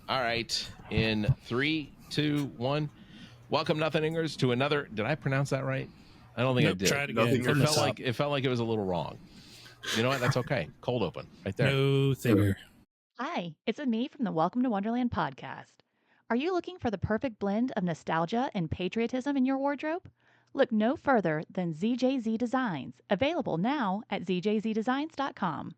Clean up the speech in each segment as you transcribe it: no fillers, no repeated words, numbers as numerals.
All right. In 3, 2, 1. Welcome, Nothingers, to another. Did I pronounce that right? I don't think I did. Try it again. It felt like it was a little wrong. You know what? That's okay. Cold open right there. No thinger. Hi, it's me from the Welcome to Wonderland podcast. Are you looking for the perfect blend of nostalgia and patriotism in your wardrobe? Look no further than ZJZ Designs, available now at zjzdesigns.com.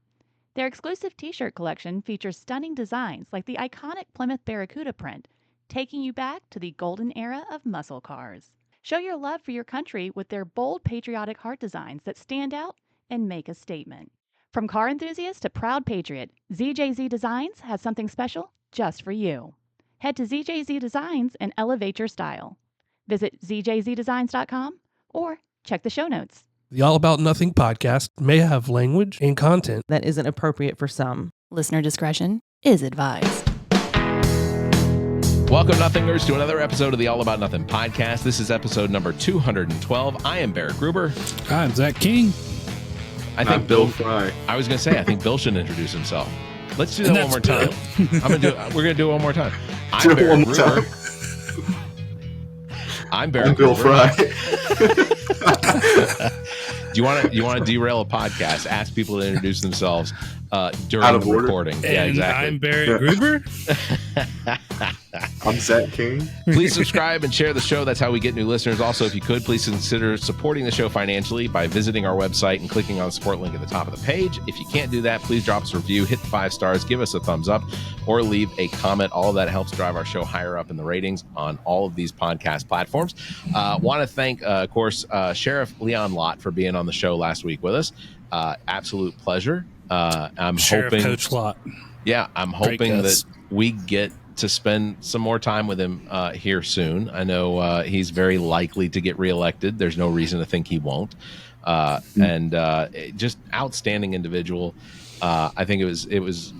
Their exclusive t-shirt collection features stunning designs like the iconic Plymouth Barracuda print, taking you back to the golden era of muscle cars. Show your love for your country with their bold patriotic heart designs that stand out and make a statement. From car enthusiast to proud patriot, ZJZ Designs has something special just for you. Head to ZJZ Designs and elevate your style. Visit zjzdesigns.com or check the show notes. The All About Nothing podcast may have language and content that isn't appropriate for some. Listener discretion is advised. Welcome, Nothingers, to another episode of the All About Nothing podcast. This is episode number 212. I am Barrett Gruber. I'm Zach King. I'm Bill Frye. I was going to say, I think Bill should introduce himself. Let's do that one more time. We're going to do it one more time. I'm Barrett Gruber. I'm Barrett Bill Gruber. Frye. You want to derail a podcast? Ask people to introduce themselves during the recording. And yeah, exactly. I'm Barrett Gruber. I'm Zach King. Please subscribe and share the show. That's how we get new listeners. Also, if you could, please consider supporting the show financially by visiting our website and clicking on the support link at the top of the page. If you can't do that, please drop us a review, hit the 5 stars, give us a thumbs up, or leave a comment. All of that helps drive our show higher up in the ratings on all of these podcast platforms. Want to thank, of course, Sheriff Leon Lott for being on the show last week with us. Absolute pleasure. I'm Sheriff hoping, Coach Lott. Yeah, I'm hoping that we get to spend some more time with him here soon. I know he's very likely to get reelected. There's no reason to think he won't. And just outstanding individual. I think it was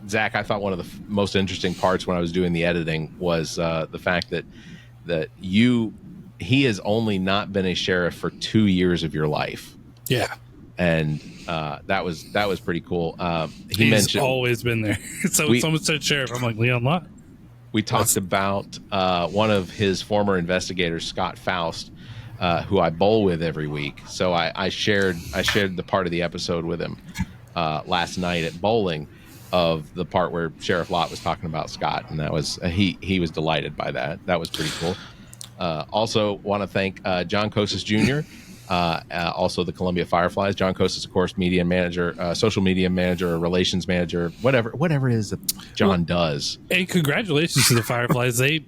Zach. I thought one of the most interesting parts when I was doing the editing was the fact that he has only not been a sheriff for 2 years of your life. Yeah. And that was pretty cool. He's mentioned always been there. So when someone said sheriff, I'm like, Leon Lott. We talked about one of his former investigators, Scott Faust, who I bowl with every week. So I shared the part of the episode with him last night at bowling of the part where Sheriff Lott was talking about Scott, and that was he was delighted by that. That was pretty cool. Also want to thank John Kosas Jr., also the Columbia Fireflies. John Kosas, of course, media manager, social media manager, relations manager, whatever it is that John does. And congratulations to the Fireflies. They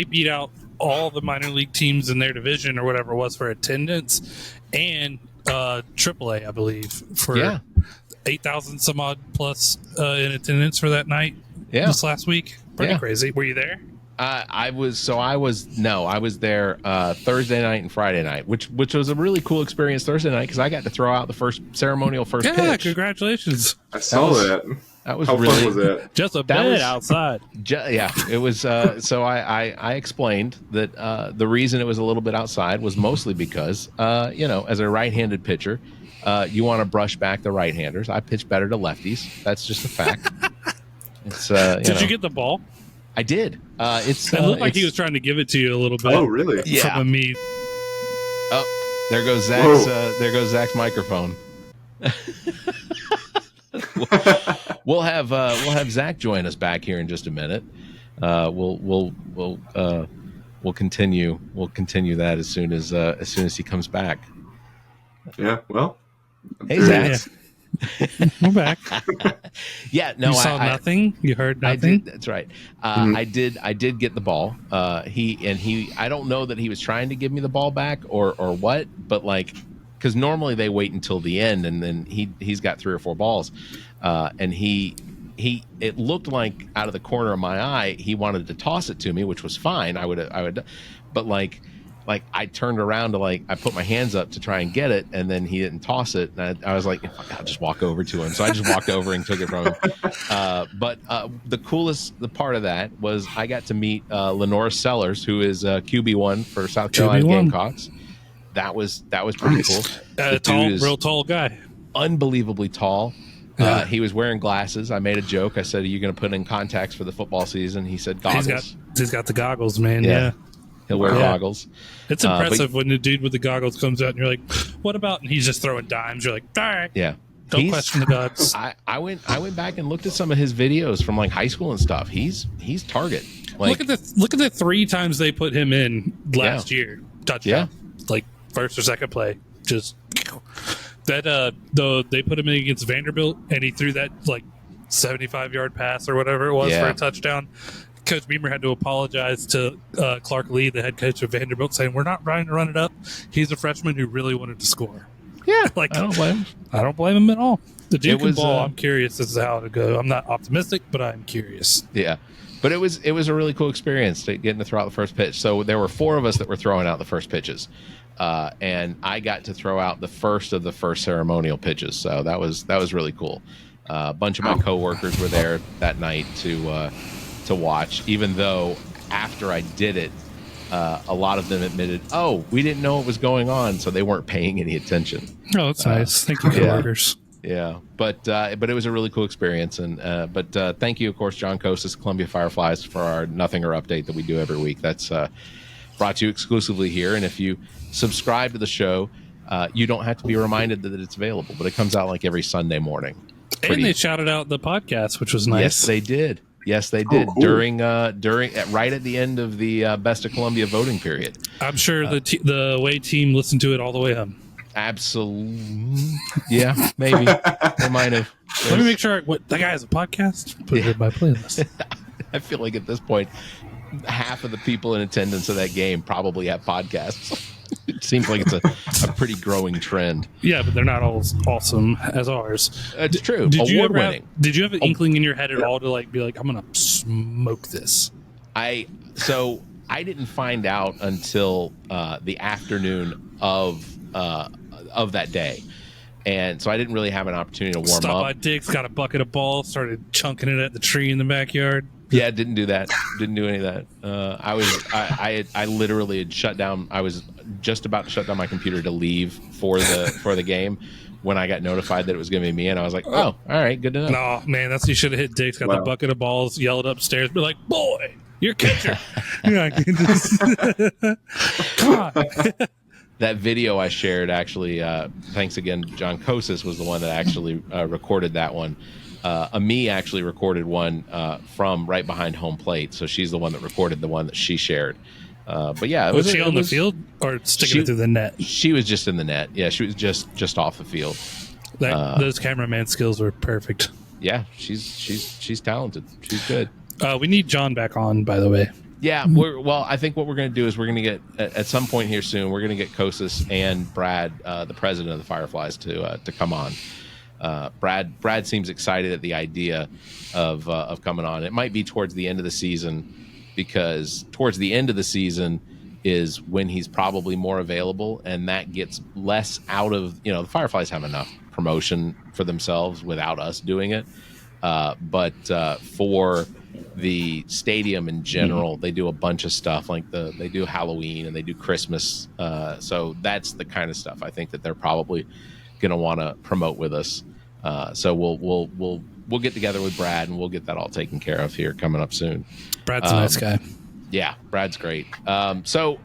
beat out all the minor league teams in their division or whatever it was for attendance, and AAA, I believe, for 8,000 some odd plus in attendance for that night. Yeah, this last week. Pretty crazy. Were you there? I was there Thursday night and Friday night, which was a really cool experience Thursday night because I got to throw out the first pitch. Yeah, congratulations! I saw that. That was How really fun was that? Just a bit outside. It was. So I explained that the reason it was a little bit outside was mostly because as a right-handed pitcher, you want to brush back the right-handers. I pitch better to lefties. That's just a fact. It's Did you get the ball? I did. It looked like he was trying to give it to you a little bit. Oh, really? Yeah. From me. Oh, there goes Zach's. There goes Zach's microphone. We'll have Zach join us back here in just a minute. We'll continue that as soon as he comes back. Yeah. Well. Hey, Zach. Yeah. We're back. Yeah, no, you saw nothing. You heard nothing. I did, that's right. I did get the ball. I don't know that he was trying to give me the ball back or what, but because normally they wait until the end and then he's got 3 or 4 balls, and it looked like out of the corner of my eye he wanted to toss it to me, which was fine. I would, but I turned around to I put my hands up to try and get it, and then he didn't toss it. And I was like, I'll just walk over to him. So I just walked over and took it from him. But the part of that was I got to meet Lenora Sellers, who is QB1 for South Carolina QB1. Gamecocks. That was pretty cool. Real tall guy. Unbelievably tall. He was wearing glasses. I made a joke. I said, "Are you going to put in contacts for the football season?" He said, "Goggles." He's got the goggles, man. Yeah. He'll wear goggles. It's impressive when the dude with the goggles comes out and you're like, "What about?" And he's just throwing dimes. You're like, "All right, yeah." Don't question the gods. I went back and looked at some of his videos from like high school and stuff. He's target. Like, look at the 3 times they put him in last year. Touchdown. Like first or second play. Just that they put him in against Vanderbilt and he threw that like 75-yard pass or whatever it was for a touchdown. Coach Beamer had to apologize to Clark Lee, the head coach of Vanderbilt, saying, "We're not trying to run it up. He's a freshman who really wanted to score." Yeah, like I don't blame him. I don't blame him at all. The dude can ball. I'm curious as to how to go. I'm not optimistic, but I'm curious. Yeah, but it was a really cool experience getting to throw out the first pitch. So there were 4 of us that were throwing out the first pitches, and I got to throw out the first of the first ceremonial pitches. So that was really cool. A bunch of my coworkers were there that night to watch, even though after I did it, a lot of them admitted, "Oh, we didn't know what was going on," so they weren't paying any attention. Oh, that's nice. Thank you, coworkers. Yeah, but it was a really cool experience, and thank you, of course, John Kostas, Columbia Fireflies, for our Nothinger update that we do every week. That's brought to you exclusively here, and if you subscribe to the show, you don't have to be reminded that it's available, but it comes out like every Sunday morning. And they shouted out the podcast, which was nice. Yes, they did. Oh, cool. during right at the end of the Best of Columbia voting period. I'm sure the away team listened to it all the way home. Absolutely. Yeah, maybe. They might have. Let me make sure. That guy has a podcast? Put it in my playlist. I feel like at this point, half of the people in attendance of that game probably have podcasts. It seems like it's a pretty growing trend. Yeah, but they're not all awesome as ours. It's true. Did you have an Oh. inkling in your head at all to be like, I'm going to smoke this? I didn't find out until the afternoon of that day. And so I didn't really have an opportunity to warm Stop up. by Dick's, got a bucket of balls, started chunking it at the tree in the backyard. Yeah, didn't do that. Didn't do any of that. I literally had shut down. I was just about to shut down my computer to leave for the game when I got notified that it was going to be me, and I was like, "Oh, all right, good to know." No, man, that's you should have hit Dick's. Got the bucket of balls, yelled upstairs, be like, "Boy, you're catcher." Come on. That video I shared, actually, thanks again, John Kostas was the one that actually recorded that one. Ami actually recorded one from right behind home plate, so she's the one that recorded the one that she shared. But yeah, was she on the field or sticking it through the net? She was just in the net. Yeah, she was just off the field. Those cameraman skills were perfect. Yeah, she's talented. She's good. We need John back on, by the way. Yeah, I think what we're going to do is we're going to get at some point here soon. We're going to get Kostas and Brad, the president of the Fireflies, to come on. Brad seems excited at the idea of coming on. It might be towards the end of the season, because towards the end of the season is when he's probably more available, and that gets less out of, the Fireflies have enough promotion for themselves without us doing it. But for the stadium in general, they do a bunch of stuff, like they do Halloween and they do Christmas. So that's the kind of stuff I think that they're probably going to want to promote with us. So we'll get together with Brad and we'll get that all taken care of here coming up soon. Brad's a nice guy. Yeah, Brad's great. So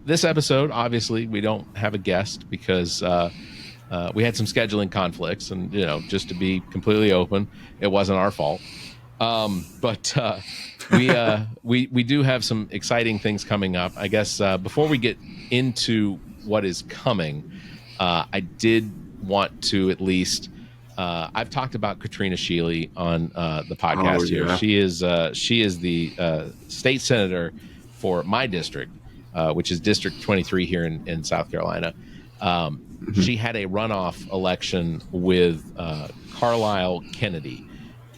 this episode, obviously, we don't have a guest because we had some scheduling conflicts, and just to be completely open, it wasn't our fault. But we do have some exciting things coming up. I guess before we get into what is coming, I did want to at least. I've talked about Katrina Shealy on the podcast here. She is the state senator for my district, which is District 23 here in South Carolina. She had a runoff election with Carlisle Kennedy,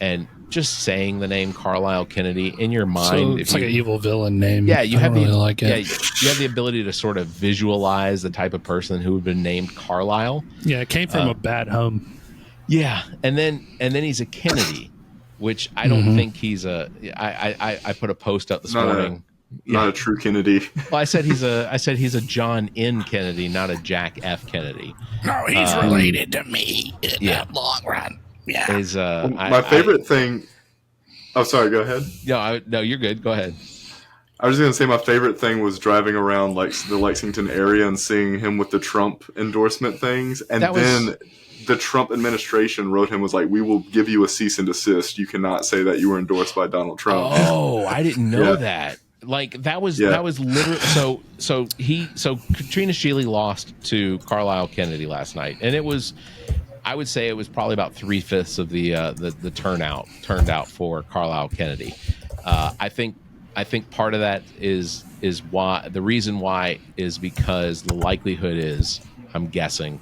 and just saying the name Carlisle Kennedy in your mind, it's like an evil villain name. Yeah, you have really like it. Yeah, you have the ability to sort of visualize the type of person who would have been named Carlisle. Yeah, it came from a bad home. Yeah, and then he's a Kennedy, which I don't think he's a. I put a post up this morning. Not a true Kennedy. Well, I said he's a John N. Kennedy, not a Jack F. Kennedy. No, he's related to me in that long run. Yeah. is my favorite thing. Oh, sorry. Go ahead. No, you're good. Go ahead. I was going to say my favorite thing was driving around like the Lexington area and seeing him with the Trump endorsement things, and then the Trump administration wrote him was like, "We will give you a cease and desist. You cannot say that you were endorsed by Donald Trump." Oh, I didn't know that. Like that was literally so Katrina Shealy lost to Carlisle Kennedy last night, and it was, I would say it was probably about 3/5 of the turnout turned out for Carlisle Kennedy. I think part of that is why the reason why is because the likelihood is, I'm guessing,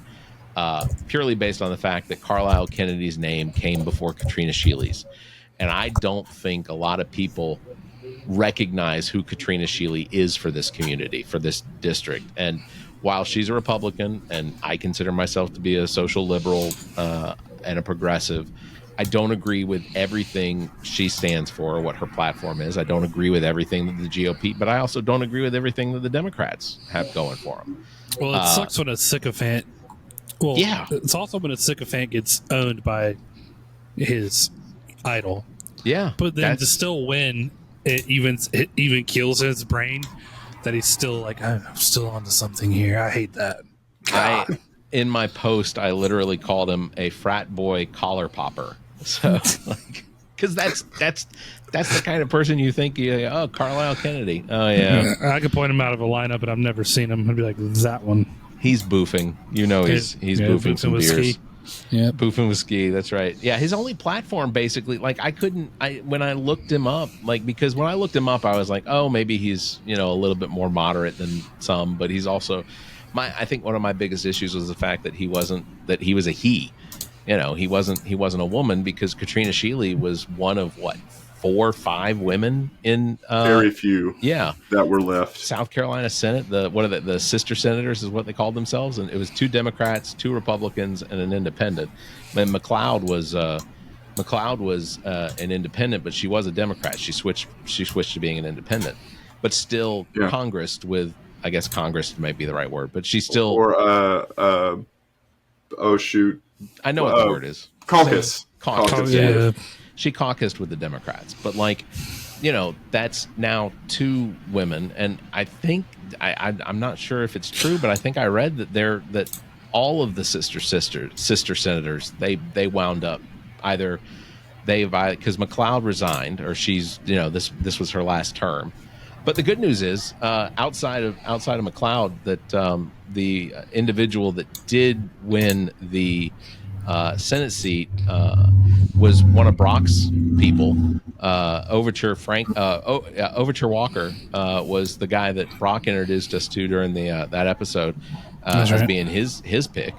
purely based on the fact that Carlisle Kennedy's name came before Katrina Shealy's, and I don't think a lot of people recognize who Katrina Shealy is for this community, for this district. And while she's a Republican, and I consider myself to be a social liberal and a progressive, I don't agree with everything she stands for or what her platform is. I don't agree with everything that the GOP, but I also don't agree with everything that the Democrats have going for them. Well, it sucks when a sycophant. Well, yeah, it's also when a sycophant gets owned by his idol. Yeah, but then to still win, it even kills his brain. That he's still like, I'm still onto something here. I hate that. In my post, I literally called him a frat boy collar popper. So, because that's the kind of person you think, Carlisle Kennedy. Oh yeah, I could point him out of a lineup, but I've never seen him. I'd be like, that one. He's boofing. He's boofing some beers. Ski. Yeah, boofing with ski. That's right. Yeah, his only platform basically, like when I looked him up, because when I looked him up, I was like, oh, maybe he's a little bit more moderate than some, but he's also I think one of my biggest issues was the fact that he was a he. He wasn't a woman, because Katrina Shealy was one of 4 or 5 women in very few that were left. South Carolina Senate, the sister senators is what they called themselves, and it was 2 Democrats, 2 Republicans, and an independent. And McLeod was an independent, but she was a Democrat. She switched to being an independent, but still Congressed with, I guess Congress might be the right word, but she's still oh shoot, I know what the word is. Caucus. Yeah. She caucused with the Democrats, but that's now 2 women, and I think I'm not sure if it's true, but I think I read that all of the sister senators they wound up either because McLeod resigned, or she's this was her last term. But the good news is, outside of McLeod, that the individual that did win the Senate seat was one of Brock's people. Overture Walker was the guy that Brock introduced us to during that episode as being his pick,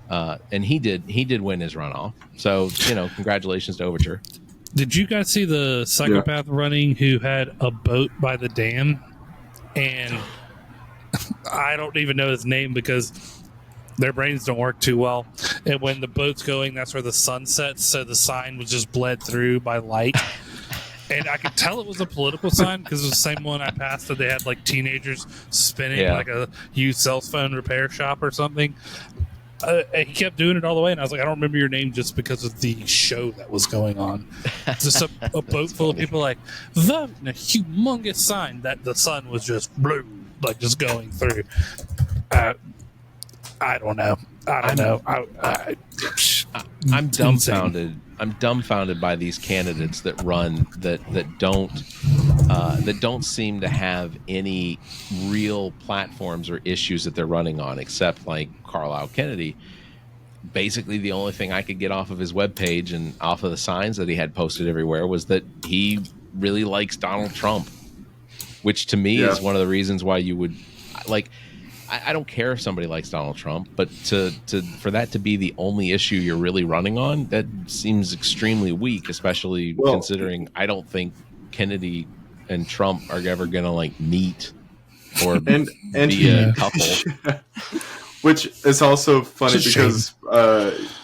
and he did win his runoff. So congratulations to Overture. Did you guys see the psychopath running who had a boat by the dam? And I don't even know his name because their brains don't work too well. And when the boat's going, that's where the sun sets. So the sign was just bled through by light. And I could tell it was a political sign because it was the same one I passed that they had like teenagers spinning like a used cell phone repair shop or something. He kept doing it all the way, and I was like, I don't remember your name just because of the show that was going on. Just a boat full of people like, the humongous sign that the sun was just blue, like just going through. I don't know. I'm dumbfounded. Insane. I'm dumbfounded by these candidates that run that don't seem to have any real platforms or issues that they're running on, except like Carlisle Kennedy. Basically, the only thing I could get off of his webpage and off of the signs that he had posted everywhere was that he really likes Donald Trump, which to me is one of the reasons why you would like. I don't care if somebody likes Donald Trump, but for that to be the only issue you're really running on, that seems extremely weak, especially considering I don't think Kennedy and Trump are ever going to meet or be a couple. Which is also funny because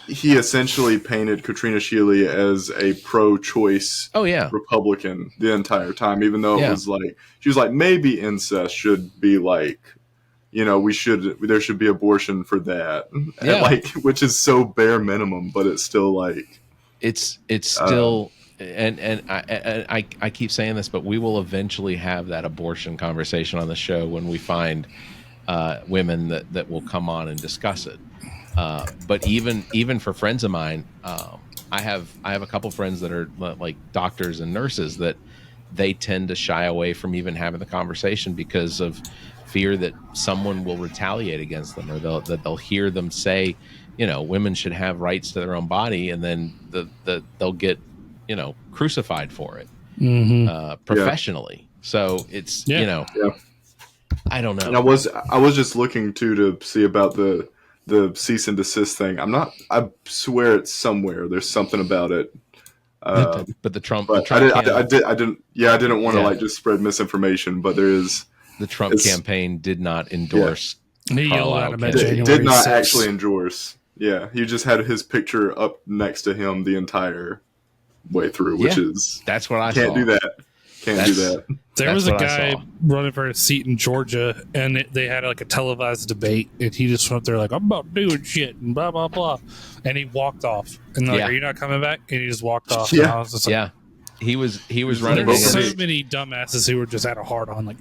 he essentially painted Katrina Shealy as a pro-choice Republican the entire time, even though it was she was like, maybe incest should be there should be abortion for that. And which is so bare minimum, but it's still it's still, and I keep saying this, but we will eventually have that abortion conversation on the show when we find women that will come on and discuss it. But even for friends of mine, I have a couple friends that are like doctors and nurses that they tend to shy away from even having the conversation because of fear that someone will retaliate against them, or they'll hear them say, women should have rights to their own body, and then they'll get, crucified for it professionally. So it's I don't know. And I was just looking to see about the cease and desist thing. I swear it's somewhere. There's something about it. But the Trump I didn't want to like just spread misinformation, but there is the Trump campaign did not endorse. He yelled at him at January did not 6th. Actually endorse. Yeah, he just had his picture up next to him the entire way through, which is that's what I can't saw. do that. Can't do that. There was a guy running for a seat in Georgia, and they had like a televised debate, and he just went there like, "I'm about doing shit," and blah blah blah, and he walked off. And they're like, "Are you not coming back?" And he just walked off. Yeah, and I was just like, he was running. There's so many dumbasses who were just at a hard on, like,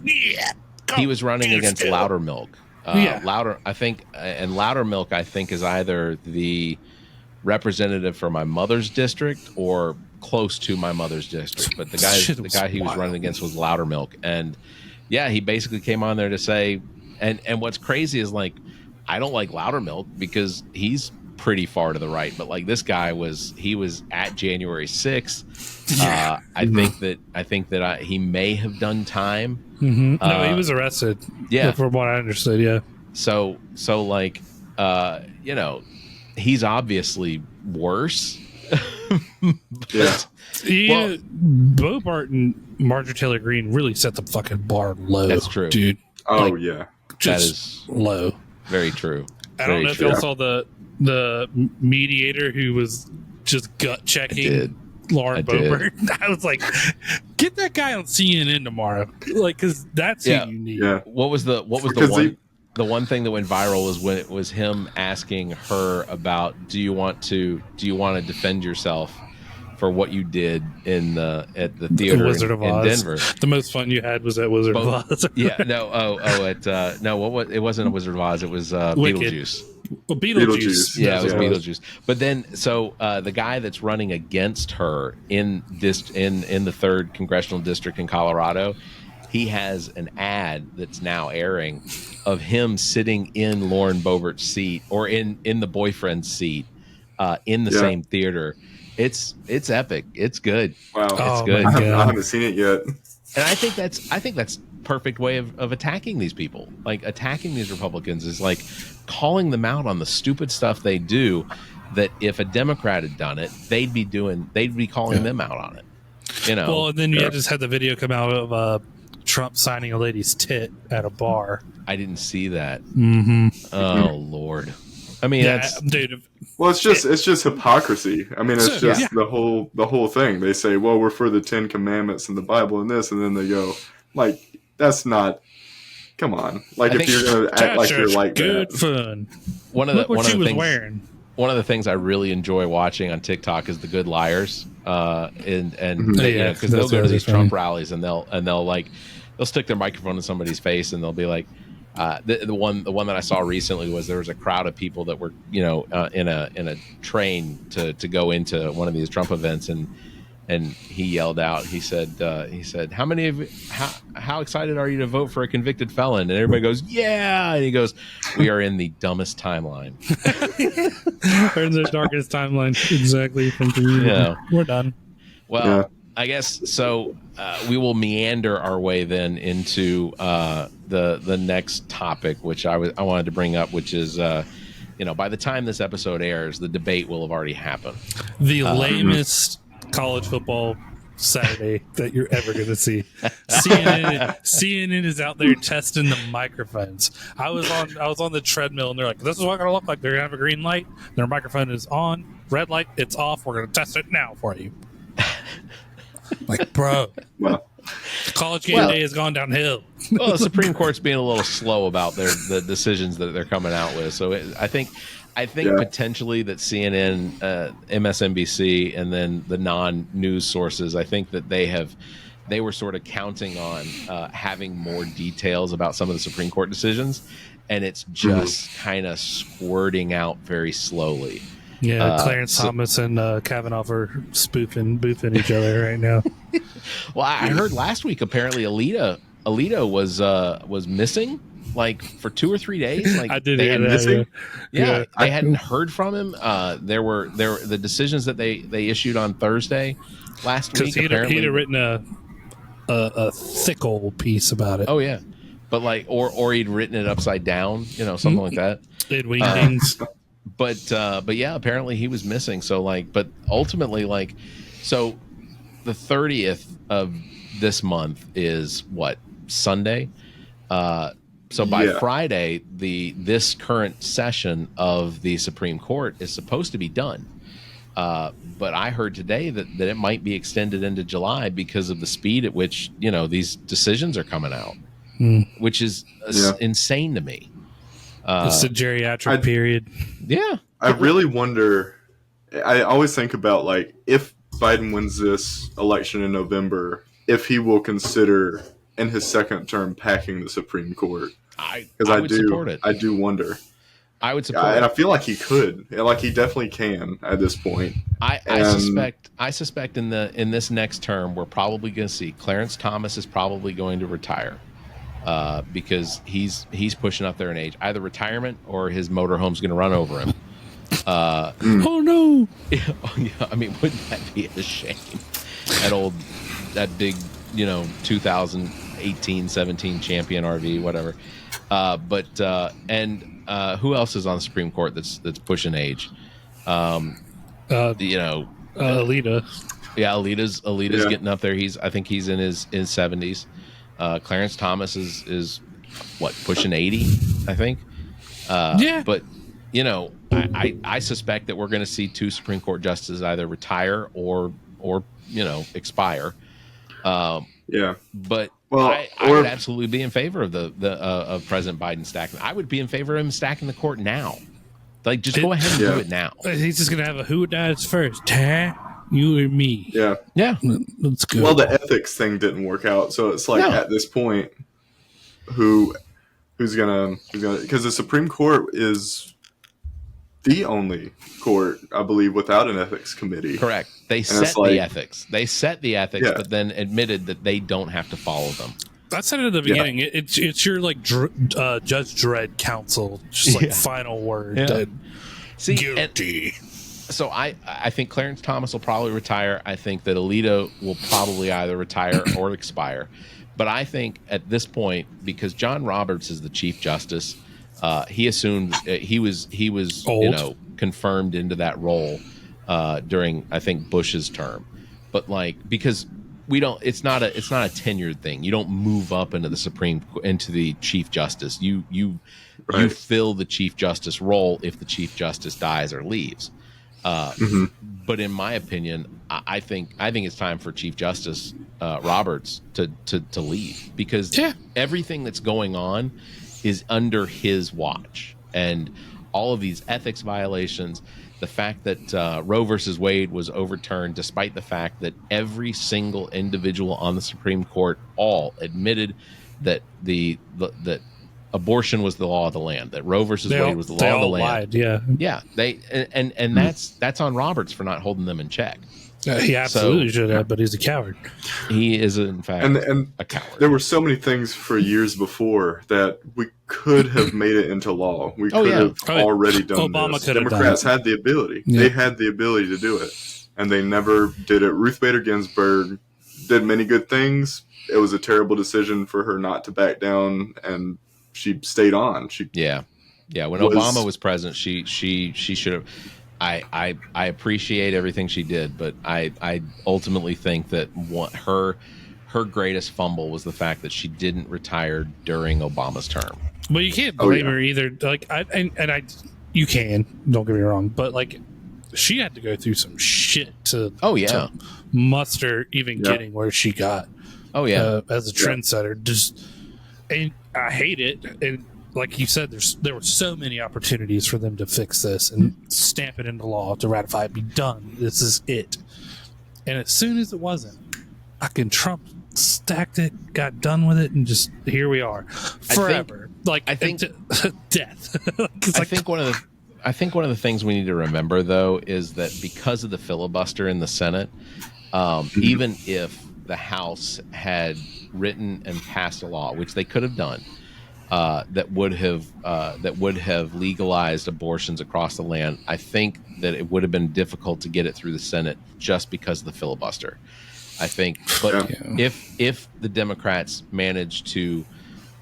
he was running against Loudermilk. Louder, I think, and Loudermilk, I think, is either the representative for my mother's district or close to my mother's district. But the guy he was running against was Loudermilk, and he basically came on there to say, and what's crazy is like, I don't like Loudermilk because he's pretty far to the right, but like this guy was at January 6th. I think that he may have done time. No, he was arrested. Yeah, from what I understood. Yeah. So like, he's obviously worse. Bobart and Marjorie Taylor Greene really set the fucking bar low. That's true, dude. Oh that is low. Very true. I don't know if y'all saw the mediator who was just gut checking Lauren Boebert. I was like, get that guy on CNN tomorrow, like, because that's who you need. Yeah. What was the one thing that went viral was when it was him asking her about, do you want to defend yourself for what you did at the theater in Denver? The most fun you had was at Wizard of Oz. It wasn't a Wizard of Oz, it was Beetlejuice. Well, Beetlejuice. Yeah, it was Beetlejuice. But then, so the guy that's running against her in the 3rd Congressional District in Colorado, he has an ad that's now airing of him sitting in Lauren Boebert's seat, or in the boyfriend's seat, in the same theater. It's epic. It's good. Wow, it's good. I haven't seen it yet. And I think that's perfect way of attacking these people. Like, attacking these Republicans is like calling them out on the stupid stuff they do, that if a Democrat had done it, they'd be calling them out on it. Well, and then you just had the video come out of Trump signing a lady's tit at a bar. I didn't see that. Oh Lord. I mean, that's, dude. Well, it's just hypocrisy. I mean, it's just the whole thing. They say, well, we're for the 10 Commandments and the Bible and this, and then they go, like, that's not. Come on, like, if you're going to act like you're like good that. fun. One of the things wearing. One of the things I really enjoy watching on TikTok is the Good Liars, because they'll go to these Trump rallies and they'll stick their microphone in somebody's face and they'll be like, the one that I saw recently was there was a crowd of people that were in a train to go into one of these Trump events, and he yelled out, he said how many of you, how excited are you to vote for a convicted felon? And everybody goes, yeah, and he goes, we are in the dumbest timeline. We're in the darkest timeline, exactly. We're done. Well, I guess so. We will meander our way then into the next topic, which I wanted to bring up, which is by the time this episode airs, the debate will have already happened. The lamest college football Saturday that you're ever going to see. CNN is out there testing the microphones. I was on the treadmill and they're like, this is what it's going to look like. They're going to have a green light. Their microphone is on. Red light, it's off. We're going to test it now for you. Like, bro. Well, college game day has gone downhill. Well, the Supreme Court's being a little slow about the decisions that they're coming out with. So I think I think potentially that CNN, MSNBC, and then the non-news sources, I think that they were sort of counting on having more details about some of the Supreme Court decisions, and it's just kind of squirting out very slowly. Yeah, Clarence Thomas and Kavanaugh are boofing each other right now. Well, I heard last week apparently Alito was missing like for 2 or 3 days. Like I did hear that. Yeah, they hadn't heard from him. There were the decisions that they issued on Thursday last week. He'd have written a thick old piece about it. Oh yeah, but like or he'd written it upside down, something like that. In wingdings. But yeah, apparently he was missing. So like, but ultimately like, so the 30th of this month is what, Sunday? So by Friday, this current session of the Supreme Court is supposed to be done. But I heard today that it might be extended into July because of the speed at which, these decisions are coming out, which is insane to me. It's a geriatric period. Yeah. I really wonder, I always think about like, if Biden wins this election in November, if he will consider in his second term packing the Supreme Court. Because I do support it. I do wonder. I would support it. And I feel like he could. Like he definitely can at this point. I suspect in this next term we're probably going to see Clarence Thomas is probably going to retire. Because he's pushing up there in age, either retirement or his motorhome's going to run over him. Oh no! Yeah, I mean, wouldn't that be a shame? That big, 2018, 17 champion RV, whatever. But who else is on the Supreme Court that's pushing age? Alita. Yeah, Alita's getting up there. I think he's in his 70s. Clarence Thomas is what, pushing 80, I think. But I suspect that we're going to see 2 Supreme Court justices either retire or expire. But I would absolutely be in favor of of President Biden stacking. I would be in favor of him stacking the court now. Like, just go ahead and do it now. He's just going to have a who dies first, huh? You or me? Yeah. That's good. Well, the ethics thing didn't work out, so it's like at this point, who's gonna because the Supreme Court is the only court, I believe, without an ethics committee. Correct. They set the ethics. They set the ethics, but then admitted that they don't have to follow them. I said it at the beginning. It's your like Judge Dredd counsel, just like final word. Yeah. See, guilty. So I think Clarence Thomas will probably retire. I think that Alito will probably either retire or expire. But I think at this point, because John Roberts is the Chief Justice, he assumed he was old. Confirmed into that role during, I think, Bush's term. But like, because it's not a tenured thing. You don't move up into the Chief Justice. You fill the Chief Justice role if the Chief Justice dies or leaves. But in my opinion, I think it's time for Chief Justice Roberts to leave, because everything that's going on is under his watch, and all of these ethics violations, the fact that Roe versus Wade was overturned, despite the fact that every single individual on the Supreme Court all admitted that that abortion was the law of the land, that Roe versus Wade was the law of the land. Lied, yeah. They and that's on Roberts for not holding them in check. He absolutely should have, but he's a coward. He is, in fact, and a coward. There were so many things for years before that we could have made it into law. We could have already done Obama this. could have Democrats done it. had the ability. Yeah. They had the ability to do it, and they never did it. Ruth Bader Ginsburg did many good things. It was a terrible decision for her not to back down, and she stayed on. When Obama was president, she should have. I appreciate everything she did, but I ultimately think that her greatest fumble was the fact that she didn't retire during Obama's term. Well, you can't blame her either. Like, you can. Don't get me wrong, but like, she had to go through some shit to muster even getting where she got. As a trendsetter, and I hate it. And like you said, there were so many opportunities for them to fix this and stamp it into law, to ratify it, be done. This is it. And as soon as it wasn't, fucking Trump stacked it, got done with it, and just here we are forever. I think death. I think one of the things we need to remember, though, is that because of the filibuster in the Senate, even if the House had written and passed a law, which they could have done, that would have legalized abortions across the land, I think that it would have been difficult to get it through the Senate just because of the filibuster. I think, but if the Democrats manage to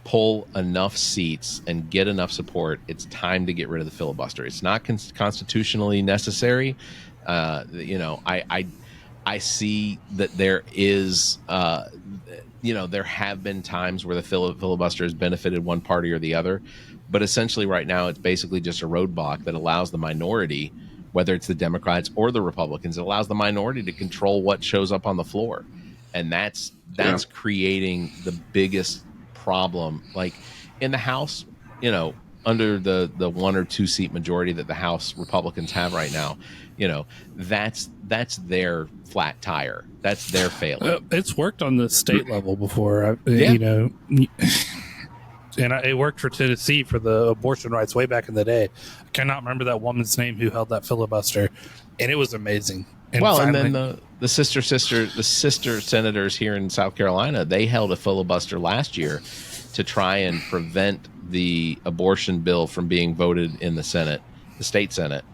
pull enough seats and get enough support, it's time to get rid of the filibuster. It's not constitutionally necessary. I see that there is, there have been times where the filibuster has benefited one party or the other, but essentially right now it's basically just a roadblock that allows the minority, whether it's the Democrats or the Republicans, it allows the minority to control what shows up on the floor. And that's creating the biggest problem. Like in the House, under the 1 or 2 seat majority that the House Republicans have right now, that's their flat tire. That's their failing. It's worked on the state level before, and it worked for Tennessee for the abortion rights way back in the day. I cannot remember that woman's name who held that filibuster, and it was amazing. And then the sister senators here in South Carolina, they held a filibuster last year to try and prevent the abortion bill from being voted in the Senate, the state Senate.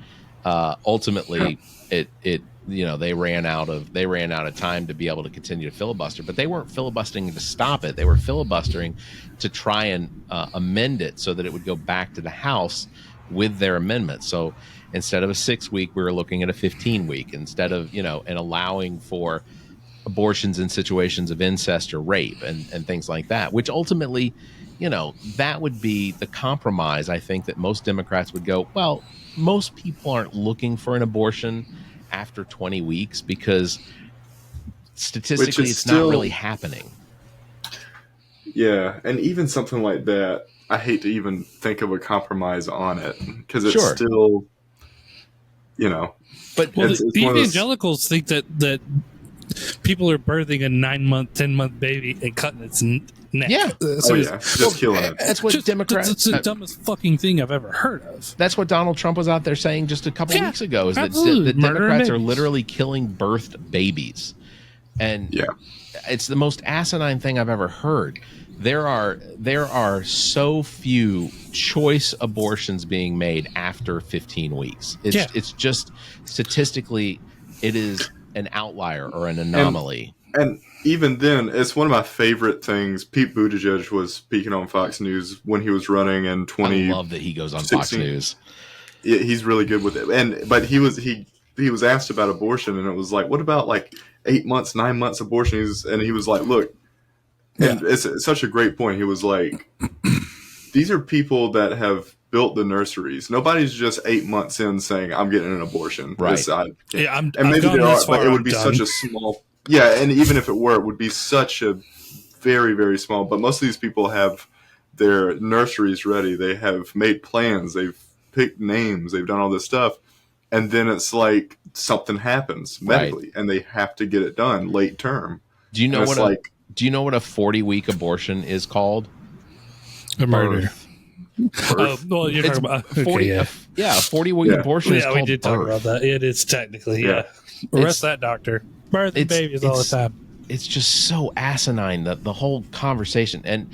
Ultimately, they ran out of time to be able to continue to filibuster, but they weren't filibustering to stop it. They were filibustering to try and amend it so that it would go back to the House with their amendment. So instead of a 6-week, we were looking at a 15-week instead of, and allowing for abortions in situations of incest or rape and things like that, which ultimately, that would be the compromise. I think that most Democrats would go, well, most people aren't looking for an abortion after 20 weeks because statistically it's not really happening. Yeah, and even something like that, I hate to even think of a compromise on it because it's still, But the evangelicals think that people are birthing a 9-month, 10-month baby and cutting its neck. Yeah. Just killing it. That's what Democrats... That's the dumbest fucking thing I've ever heard of. That's what Donald Trump was out there saying just a couple weeks ago, is that the Democrats are literally killing birthed babies. And it's the most asinine thing I've ever heard. There are so few choice abortions being made after 15 weeks. It's just statistically, it is an outlier or an anomaly. And even then, it's one of my favorite things. Pete Buttigieg was speaking on Fox News when he was running in 2016. I love that he goes on Fox News. Yeah, he's really good with it. But he was asked about abortion, and it was like, what about like 8 months, 9 months abortion? And he was like, look, and it's such a great point. He was like, these are people that have built the nurseries. Nobody's just 8 months in saying, I'm getting an abortion. Right. And maybe there are, but it would be such a small... Yeah, and even if it were, it would be such a very, very small. But most of these people have their nurseries ready. They have made plans. They've picked names. They've done all this stuff. And then it's like something happens medically, and they have to get it done late term. Do you know what a 40-week abortion is called? A murder. Oh, well, you're talking about 40. A 40-week abortion is called we did talk about that. It is technically, Arrest that doctor. Birthing babies all the time. It's just so asinine, the whole conversation. And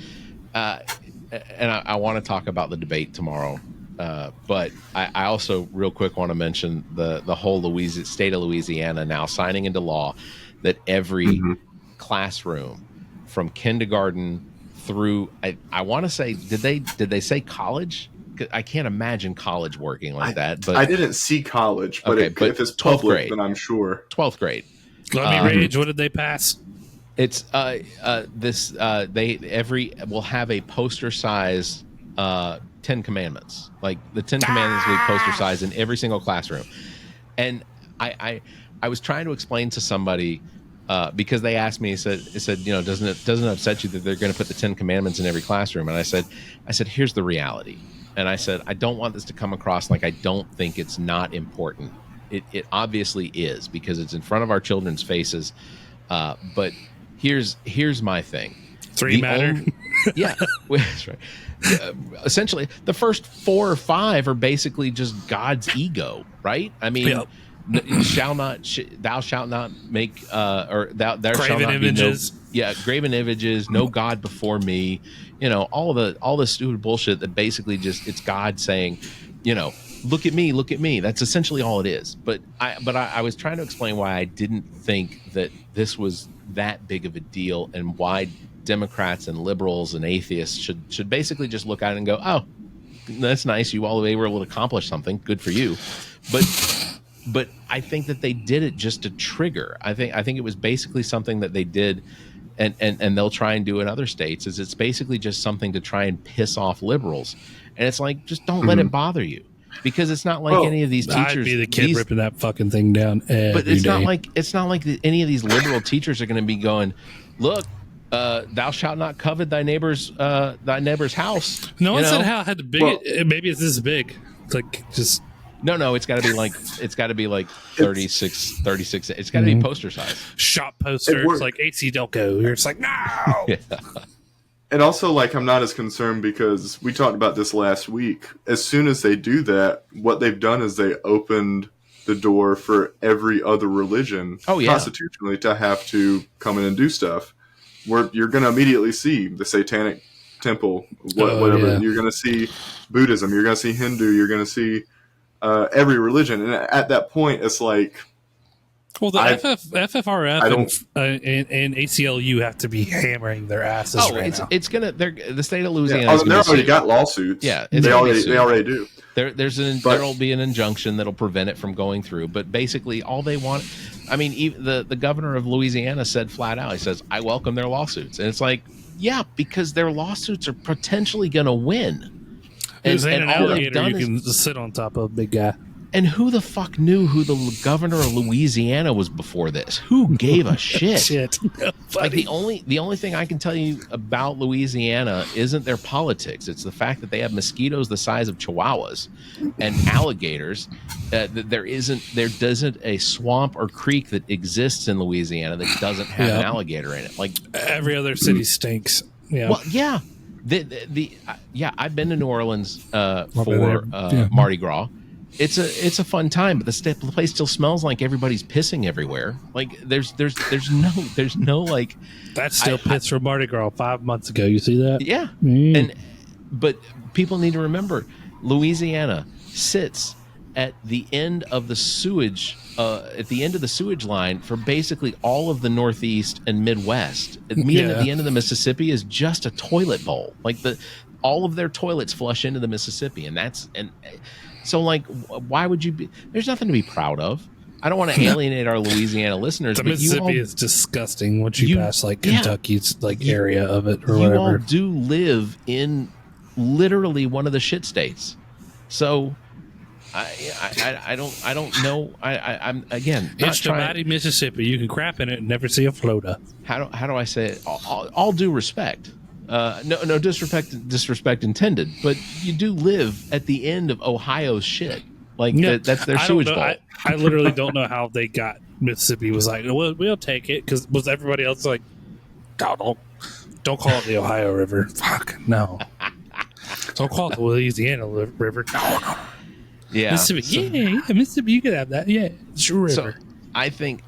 I want to talk about the debate tomorrow. But I also real quick want to mention the whole state of Louisiana now signing into law that every classroom from kindergarten through, I want to say, did they say college? I can't imagine college working like that. But I didn't see college, but, if it's public, grade, then I'm sure 12th grade. Let me rage. What did they pass? It's we'll have a poster size 10 Commandments. Like the 10 Commandments will be poster size in every single classroom. And I was trying to explain to somebody because they asked me, it said, you know, doesn't it upset you that they're going to put the 10 Commandments in every classroom? And I said, here's the reality. And I said, I don't want this to come across like I don't think it's not important. It obviously is, because it's in front of our children's faces. But here's my thing. Three matter. Yeah, that's right. Essentially, the first 4 or 5 are basically just God's ego, right? I mean, Yep. Thou shalt not make or there shall not images. be graven images, no God before me. You know, all the stupid bullshit that basically just, it's God saying, you know, look at me. That's essentially all it is. But I was trying to explain why I didn't think that this was that big of a deal, and why Democrats and liberals and atheists should basically just look at it and go, oh, that's nice, you all were able to accomplish something, good for you. But I think that they did it just to trigger. I think it was basically something that they did, and they'll try and do in other states, is it's basically just something to try and piss off liberals. And it's like, just don't let it bother you, because it's not like any of these teachers. I'd be the kid ripping that fucking thing down but it's day. not like any of these liberal teachers are going to be going, look, thou shalt not covet thy neighbor's house. No one said how it had the big. Maybe it's this big. It's like just. No, it's got to be like 36. It's got to be poster size. Shop posters like AC Delco. You're just like, no. Yeah. And also, like, I'm not as concerned because we talked about this last week. As soon as they do that, what they've done is they opened the door for every other religion constitutionally to have to come in and do stuff. Where you're going to immediately see the Satanic Temple, whatever. Yeah. You're going to see Buddhism. You're going to see Hindu. You're going to see every religion. And at that point, it's like... Well, the FFRF and ACLU have to be hammering their asses now. It's gonna. The state of Louisiana. They already got lawsuits. Yeah, they already do. There'll be an injunction that'll prevent it from going through. But basically, all they want. I mean, even the governor of Louisiana said flat out. He says, "I welcome their lawsuits," and it's like, yeah, because their lawsuits are potentially going to win. And an alligator you can sit on top of, big guy. And who the fuck knew who the governor of Louisiana was before this? Who gave a shit? Like the only thing I can tell you about Louisiana isn't their politics. It's the fact that they have mosquitoes the size of chihuahuas and alligators. There doesn't a swamp or creek that exists in Louisiana that doesn't have an alligator in it. Like every other city stinks. Yeah. Well, yeah. I've been to New Orleans for Mardi Gras. It's a fun time, but the place still smells like everybody's pissing everywhere. Like there's no like that still pits from Mardi Gras 5 months ago. You see that? Yeah. But people need to remember, Louisiana sits at the end of the sewage line for basically all of the Northeast and Midwest. Meaning at the end of the Mississippi is just a toilet bowl. Like all of their toilets flush into the Mississippi, so, like, why would you be... There's nothing to be proud of. I don't want to alienate our Louisiana listeners. The Mississippi is disgusting once you pass, like, Kentucky's area of it or whatever. You all do live in literally one of the shit states. So, I don't know. I'm, again, it's the mighty Mississippi. You can crap in it and never see a floater. How do I say it? All due respect. No disrespect intended, but you do live at the end of Ohio's shit. Like that's their sewage bowl. I literally don't know how they got Mississippi was like, well, we'll take it, because was everybody else like, don't call it the Ohio River. Fuck no. Don't call it the Louisiana River. No. Yeah, Mississippi. Mississippi. You can have that. Yeah, it's your river. So I think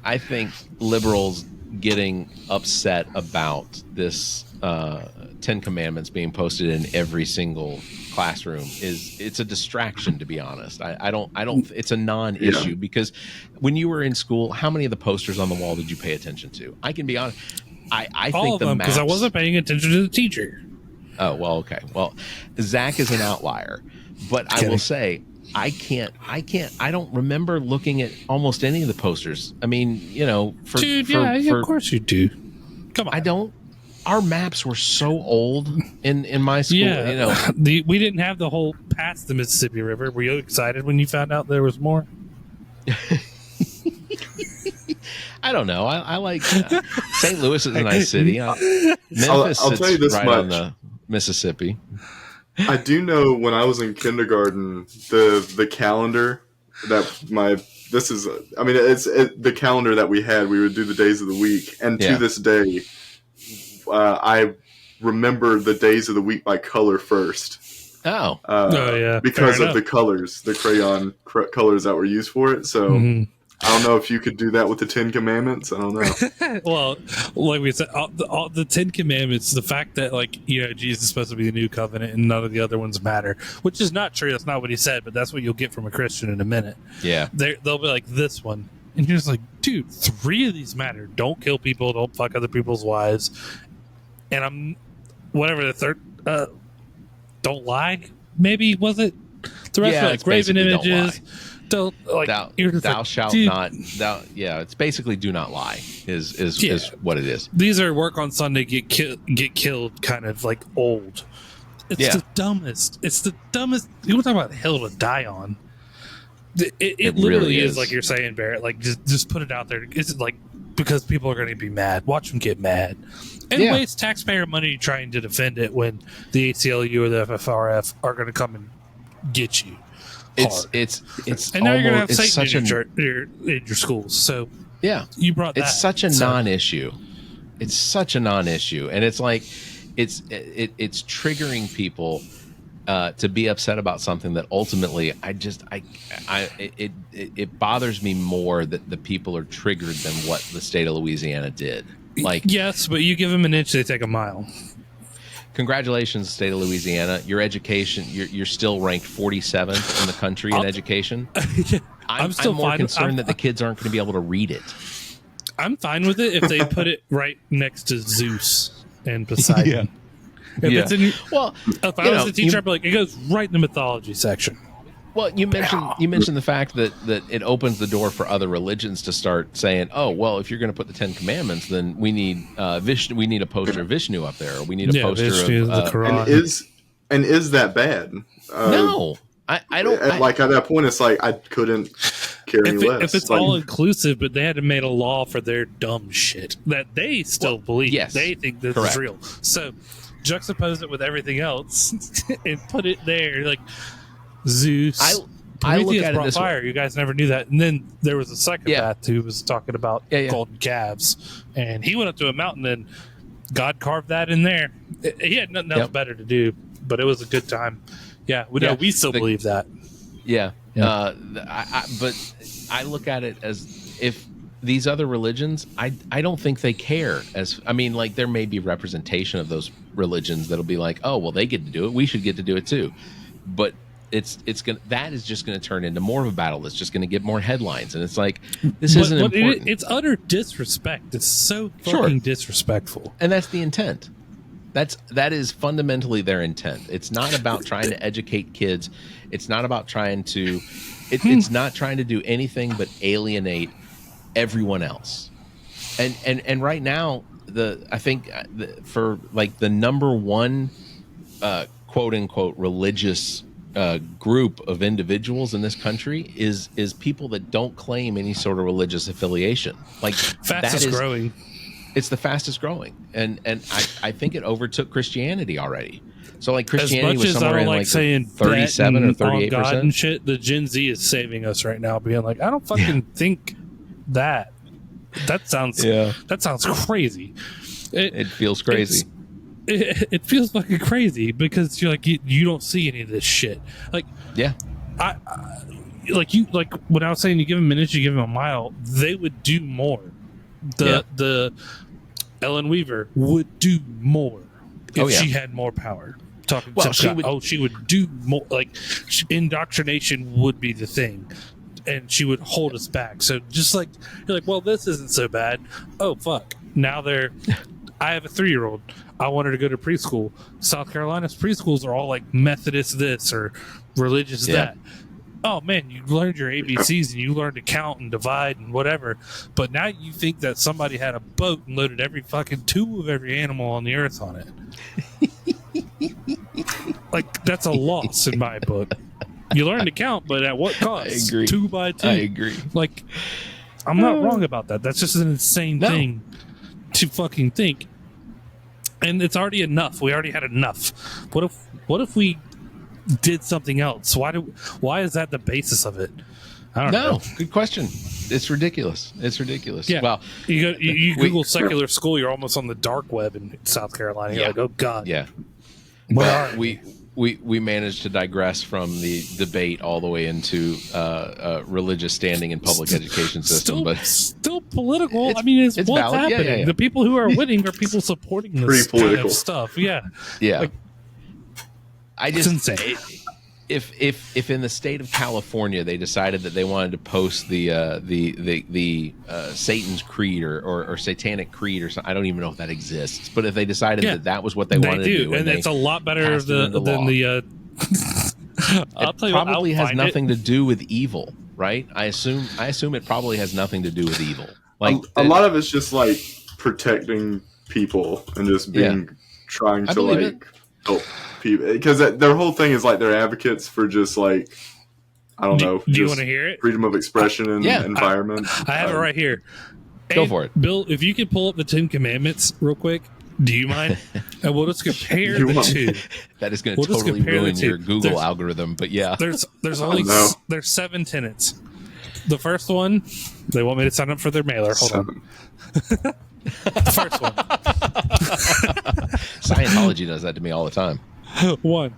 liberals getting upset about this 10 Commandments being posted in every single classroom it's a distraction, to be honest. I don't it's a non-issue because when you were in school, how many of the posters on the wall did you pay attention to? I can be honest, I all think of the them, maps, because I wasn't paying attention to the teacher. Oh, well, okay. Well, Zach is an outlier, but I will say I don't remember looking at almost any of the posters. I mean, of course you do. Come on. I don't. Our maps were so old in my school. Yeah, we didn't have the whole past the Mississippi River. Were you excited when you found out there was more? I don't know. I like St. Louis is a nice city. Memphis I'll tell you this right much. on the Mississippi. I do know when I was in kindergarten, the calendar that it's the calendar that we had. We would do the days of the week, and to this day, I remember the days of the week by color first. Oh, yeah, because of the colors, the crayon colors that were used for it. So I don't know if you could do that with the 10 Commandments. I don't know. Well, like we said, all the 10 Commandments, the fact that, like, you know, Jesus is supposed to be the new covenant and none of the other ones matter, which is not true. That's not what he said, but that's what you'll get from a Christian in a minute. Yeah. They'll be like, this one. And you're just like, dude, 3 of these matter. Don't kill people. Don't fuck other people's wives. And the third, don't lie, maybe, was it? The rest are like graven images. Don't like thou shalt not. It's basically do not lie is what it is. These are work on Sunday, get killed, kind of like old. It's the dumbest. It's the dumbest. You want to talk about hell to die on? It literally really is like you're saying, Barrett. Like just put it out there. It's like because people are going to be mad. Watch them get mad. And waste taxpayer money trying to defend it when the ACLU or the FFRF are going to come and get you. It's and now you're going to have such Satan in your schools. So you brought that. It's such a non-issue. It's such a non-issue, and it's like it's triggering people to be upset about something that ultimately it bothers me more that the people are triggered than what the state of Louisiana did. Like, yes, but you give them an inch, they take a mile. Congratulations, state of Louisiana. Your education, you're still ranked 47th in the country in education. I'm more concerned that the kids aren't going to be able to read it. I'm fine with it if they put it right next to Zeus and Poseidon. It's if I was a teacher, I'd be like, it goes right in the mythology section. Well, you mentioned the fact that it opens the door for other religions to start saying, "Oh, well, if you're going to put the 10 Commandments, then we need Vishnu. We need a poster of Vishnu up there. Or we need a poster Vishnu, of the Quran." And is that bad? No, I don't. Like at that point, it's like I couldn't care any less. If it's like, all inclusive, but they had to make a law for their dumb shit that they still believe. Yes, they think this is real. So juxtapose it with everything else and put it there, like. Zeus. I look at it brought this fire. way. You guys never knew that. And then there was a psychopath who was talking about golden calves, and he went up to a mountain and God carved that in there. He had nothing else better to do, but it was a good time. Yeah, we still believe that. Yeah. But I look at it as if these other religions, I don't think they care. Like there may be representation of those religions that'll be like, oh, well, they get to do it. We should get to do it too. But that is just going to turn into more of a battle. That's just going to get more headlines, and it's like this isn't important. It's utter disrespect. It's so fucking disrespectful, and that's the intent. That is fundamentally their intent. It's not about trying to educate kids. It's not about trying to. It's not trying to do anything but alienate everyone else. And right now, I think for like the number one quote unquote religious group of individuals in this country is people that don't claim any sort of religious affiliation. Like fastest growing. It's the fastest growing, and I think it overtook Christianity already. So like Christianity was somewhere in like saying 37 or 38% and shit. The Gen Z is saving us right now, being like, I don't fucking think that. That sounds crazy. It feels crazy. It feels fucking crazy because you're like you don't see any of this shit. Like I when I was saying you give them minutes, you give them a mile, they would do more. The Ellen Weaver would do more if she had more power. She would do more. Like indoctrination would be the thing, and she would hold us back. So just like you're like, well, this isn't so bad. Oh fuck! Now I have a 3-year-old. I want her to go to preschool. South Carolina's preschools are all like Methodist this or religious that. Oh man, you learned your ABCs and you learned to count and divide and whatever. But now you think that somebody had a boat and loaded every fucking tool of every animal on the earth on it. Like that's a loss in my book. You learn to count, but at what cost? I agree. 2 by 2. I agree. Like I'm not wrong about that. That's just an insane thing to fucking think. And it's already enough. We already had enough. What if we did something else? Why is that the basis of it? I don't know. Good question. It's ridiculous. Yeah. Well, you Google secular school, you're almost on the dark web in South Carolina. You're like, oh God. Yeah. Well, we managed to digress from the debate all the way into religious standing in public education system, but still political. It's what's valid. happening. Yeah. The people who are winning are people supporting this kind of stuff. Yeah. Yeah. It's insane. If in the state of California they decided that they wanted to post the Satan's creed or satanic creed or something, I don't even know if that exists. But if they decided that was what they wanted to do, and it's a lot better than the. I'll tell you, it probably has nothing to do with evil, right? I assume it probably has nothing to do with evil. Like a lot of it's just like protecting people and just trying to like help. Because their whole thing is like they're advocates for just like I don't know. Do you want to hear it? Freedom of expression and environment. I have it right here. Go for it, Bill. If you could pull up the 10 Commandments real quick, do you mind? And we'll just compare the two. That is going to totally ruin your Google algorithm. But yeah, there's only there's 7 tenets. The first one, they want me to sign up for their mailer. Hold on. The first one. Scientology does that to me all the time. One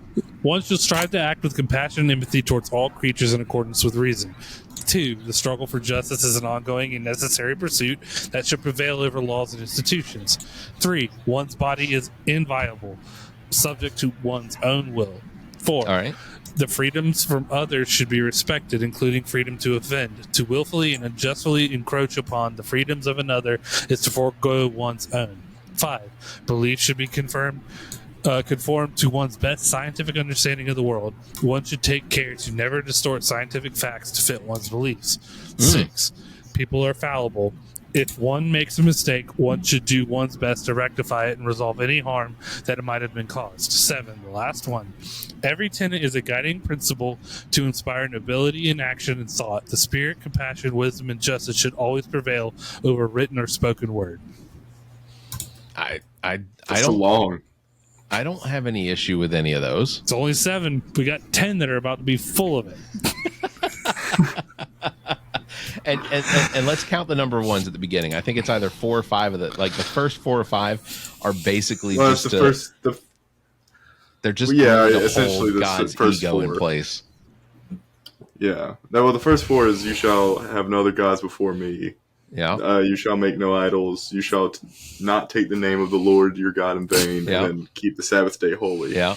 should strive to act with compassion and empathy towards all creatures in accordance with reason. 2, the struggle for justice is an ongoing and necessary pursuit that should prevail over laws and institutions. 3, one's body is inviolable, subject to one's own will. 4, all right. The freedoms from others should be respected, including freedom to offend. To willfully and unjustly encroach upon the freedoms of another is to forego one's own. 5, belief should be conform to one's best scientific understanding of the world. One should take care to never distort scientific facts to fit one's beliefs. 6, people are fallible. If one makes a mistake, one should do one's best to rectify it and resolve any harm that it might have been caused. 7, the last one. Every tenet is a guiding principle to inspire nobility in action and thought. The spirit, compassion, wisdom, and justice should always prevail over written or spoken word. I don't have any issue with any of those. It's only 7. We got 10 that are about to be full of it. and let's count the number ones at the beginning. I think it's either 4 or 5 of the the first 4 or 5 are basically they're just essentially hold God's ego in place. Yeah. Well, the first 4 is you shall have no other gods before me. Yeah. You shall make no idols. You shall not take the name of the Lord your God in vain, and keep the Sabbath day holy. Yeah.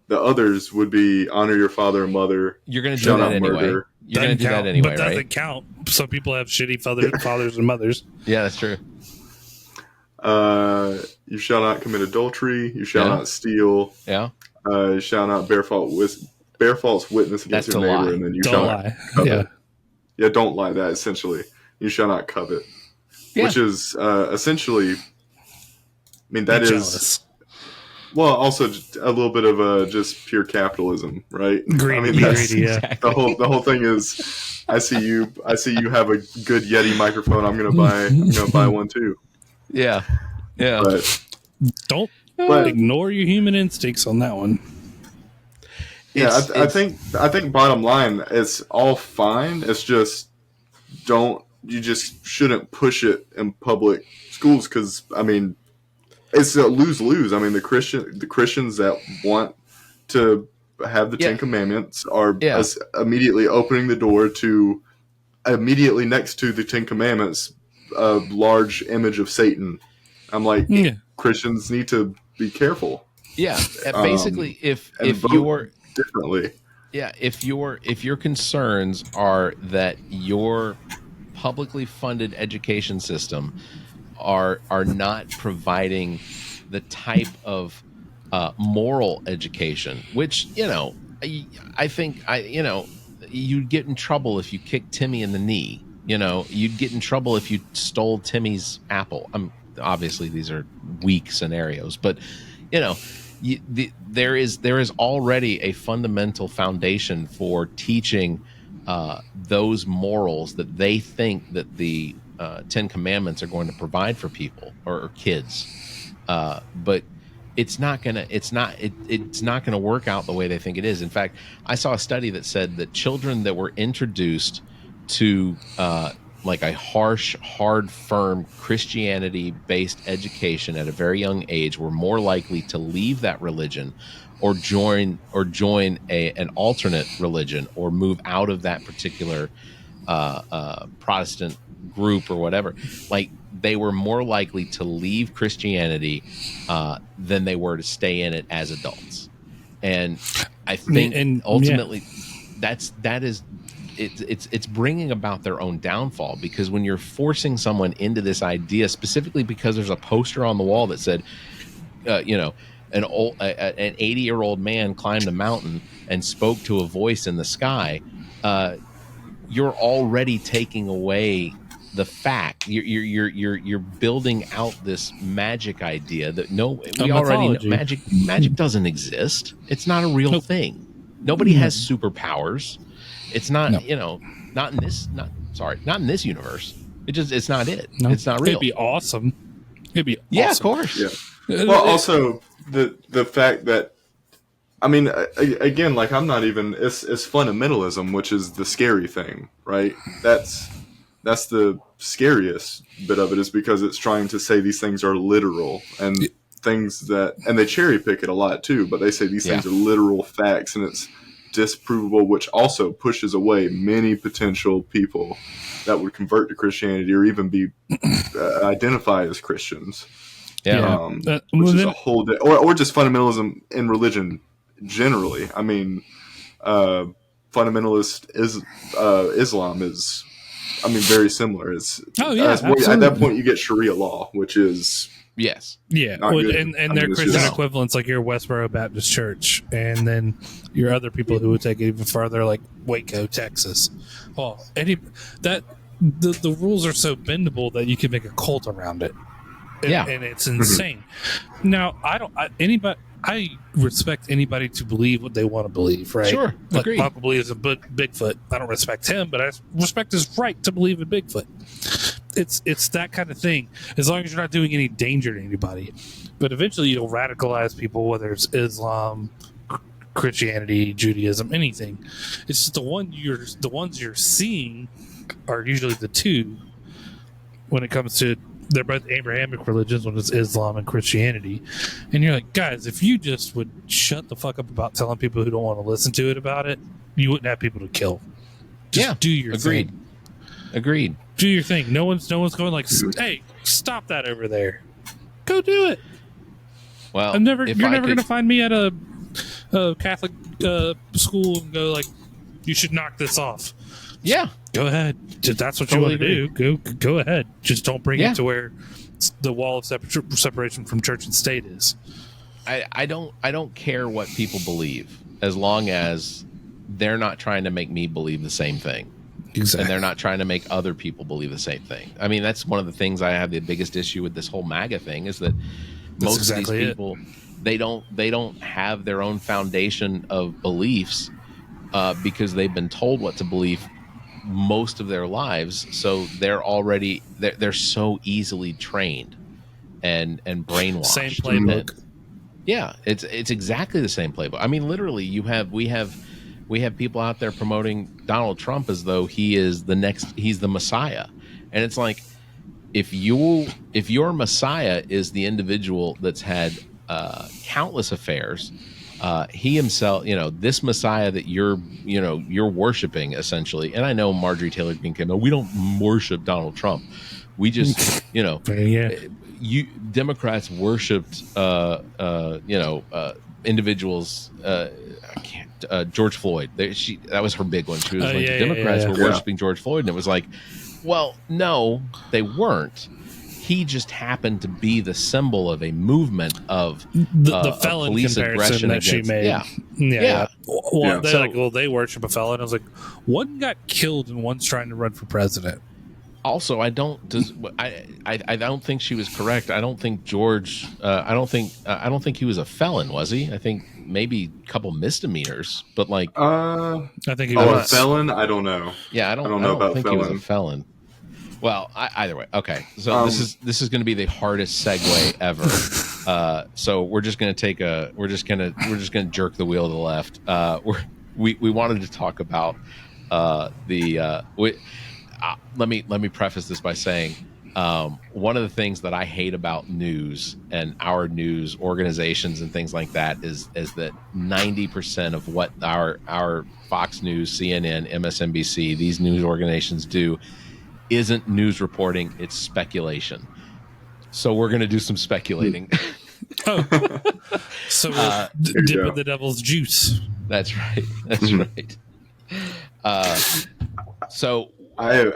The others would be honor your father and mother. You're going to do that anyway. You're going to do that anyway, but doesn't count. Some people have shitty fathers and mothers. Yeah, that's true. You shall not commit adultery. You shall not steal. Yeah. You shall not bear false witness against your neighbor, and then you shall not covet. Yeah, don't lie. That essentially. You shall not covet, which is essentially, that is jealous. Well, also just a little bit of just pure capitalism, right? Greedy, the whole thing is, I see you have a good Yeti microphone. I'm gonna buy one too. Yeah. But don't ignore your human instincts on that one. I think bottom line, it's all fine. It's just you just shouldn't push it in public schools because it's a lose-lose. The Christians that want to have the 10 Commandments are immediately opening the door to immediately next to the 10 Commandments a large image of Satan. I'm like, Christians need to be careful. Yeah, basically, if you're differently, if your concerns are that your publicly funded education system are not providing the type of moral education, which I think you'd get in trouble if you kicked Timmy in the knee. You'd get in trouble if you stole Timmy's apple. Obviously these are weak scenarios, but there is already a fundamental foundation for teaching those morals that they think that the Ten Commandments are going to provide for people or kids. But it's not gonna work out the way they think it is. In fact, I saw a study that said that children that were introduced to like a harsh, hard, firm Christianity-based education at a very young age were more likely to leave that religion or join an alternate religion or move out of that particular Protestant group or whatever. Like, they were more likely to leave Christianity than they were to stay in it as adults. And I think ultimately it's bringing about their own downfall, because when you're forcing someone into this idea, specifically because there's a poster on the wall that said, an 80-year-old man climbed a mountain and spoke to a voice in the sky, you're already taking away the fact. You're building out this magic idea that we already know magic doesn't exist. It's not a real thing. Nobody has superpowers. It's not, not in this universe. It's not it. No. It's not real. It'd be awesome. Yeah, of course. Yeah. Well, also the fact that, I mean, again, like, I'm not even, it's fundamentalism, which is the scary thing, right? That's the scariest bit of it, is because it's trying to say these things are literal and things that, and they cherry pick it a lot too, but they say these things are literal facts and it's disprovable, which also pushes away many potential people that would convert to Christianity or even be identify as Christians. Which is a whole or just fundamentalism in religion generally. I mean, fundamentalist Islam is, I mean, very similar. It's at that point you get Sharia law, which is and their Christian equivalents, like your Westboro Baptist Church, and then your other people who would take it even farther, like Waco, Texas. Well, the rules are so bendable that you can make a cult around it. And it's insane. Now, I respect anybody to believe what they want to believe, right? Sure, like agreed. Papa believes in Bigfoot. I don't respect him, but I respect his right to believe in Bigfoot. It's that kind of thing, as long as you're not doing any danger to anybody. But eventually you'll radicalize people, whether it's Islam, Christianity, Judaism, anything. It's just the ones you're seeing are usually the two when it comes to, they're both Abrahamic religions, when it's Islam and Christianity. And you're like, guys, if you just would shut the fuck up about telling people who don't want to listen to it about it, you wouldn't have people to kill. Just do your thing. Agreed. Do your thing. No one's going like, hey, stop that over there. Go do it. Well, you're never going to find me at a Catholic school and go like, you should knock this off. Yeah. Go ahead. That's what you want to do. Go ahead. Just don't bring it to where the wall of separation from church and state is. I don't care what people believe, as long as they're not trying to make me believe the same thing. Exactly. And they're not trying to make other people believe the same thing. I mean, that's one of the things I have the biggest issue with this whole MAGA thing, is that most of these people, they don't have their own foundation of beliefs because they've been told what to believe most of their lives. So they're so easily trained and brainwashed. Same playbook. Yeah, it's exactly the same playbook. I mean, literally, we have people out there promoting Donald Trump as though he's the Messiah. And it's like, if your Messiah is the individual that's had countless affairs, he himself, this Messiah that you're worshiping, essentially. And I know Marjorie Taylor Greene came out, we don't worship Donald Trump. We just, you Democrats worshipped, individuals. George Floyd. That was her big one. She was the Democrats were worshiping George Floyd, and it was like, well, no, they weren't. He just happened to be the symbol of a movement of the felon police comparison aggression that she made. Well, they worship a felon. I was like, one got killed and one's trying to run for president. Also, I don't think she was correct. I don't think George. I don't think he was a felon, was he? I think maybe a couple misdemeanors, but like. I think he a was felon. I don't know. Yeah, I don't know about think felon. he was a felon. Well, either way, okay. So this is going to be the hardest segue ever. So we're just going to jerk the wheel to the left. We wanted to talk about let me preface this by saying one of the things that I hate about news and our news organizations and things like that is that 90% of what our Fox News, CNN, MSNBC, these news organizations do isn't news reporting, it's speculation. So we're going to do some speculating. So we're dipping the devil's juice. That's right. That's right. So I have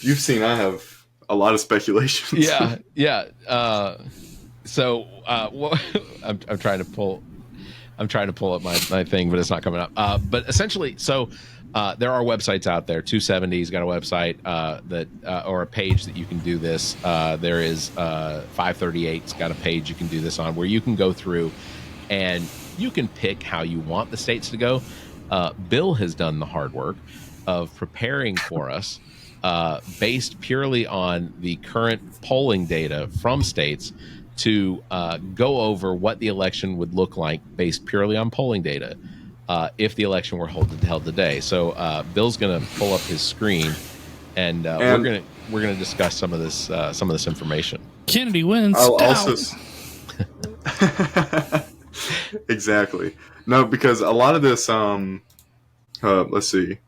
you've seen I have a lot of speculations. Yeah. I'm trying to pull up my thing, but it's not coming up. But essentially, so there are websites out there. 270's got a website or a page that you can do this. There is 538's got a page you can do this on, where you can go through and you can pick how you want the states to go. Bill has done the hard work of preparing for us based purely on the current polling data from states to go over what the election would look like based purely on polling data if the election were held today. So Bill's going to pull up his screen, and we're going to discuss some of this information. Kennedy wins. I'll also exactly. No, because a lot of this let's see.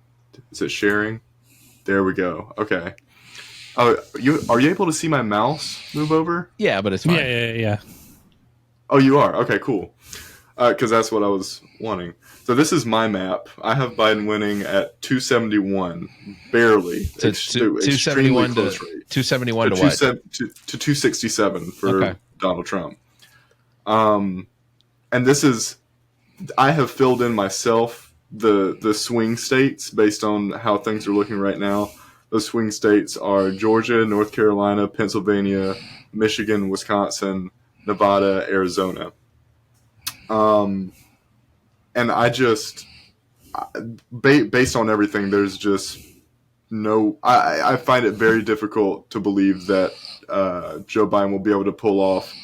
Is it sharing? There we go. Okay. Oh, are you able to see my mouse move over? Yeah, but it's fine. Yeah. Oh, you are? Okay, cool. Because that's what I was wanting. So this is my map. I have Biden winning at 271, barely. So 271 to 271 to what? To 267 for Donald Trump. And this is, I have filled in myself the swing states based on how things are looking right now. Those swing states are Georgia, North Carolina, Pennsylvania, Michigan, Wisconsin, Nevada, Arizona. And I just, based on everything, there's just no, I find it very difficult to believe that Joe Biden will be able to pull off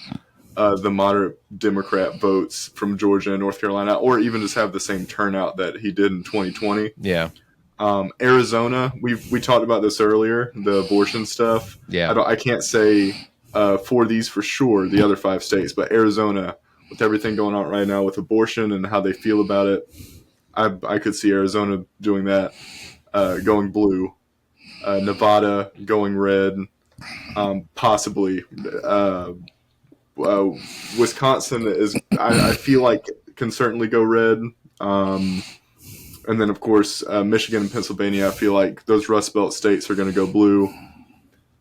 the moderate Democrat votes from Georgia and North Carolina, or even just have the same turnout that he did in 2020. Yeah. Arizona, we talked about this earlier, the abortion stuff. Yeah. I can't say for these for sure, the other 5 states, but Arizona, with everything going on right now with abortion and how they feel about it, I could see Arizona doing that, going blue. Nevada going red, possibly. Wisconsin is, I feel like, can certainly go red. And then, of course, Michigan and Pennsylvania, I feel like those Rust Belt states are going to go blue.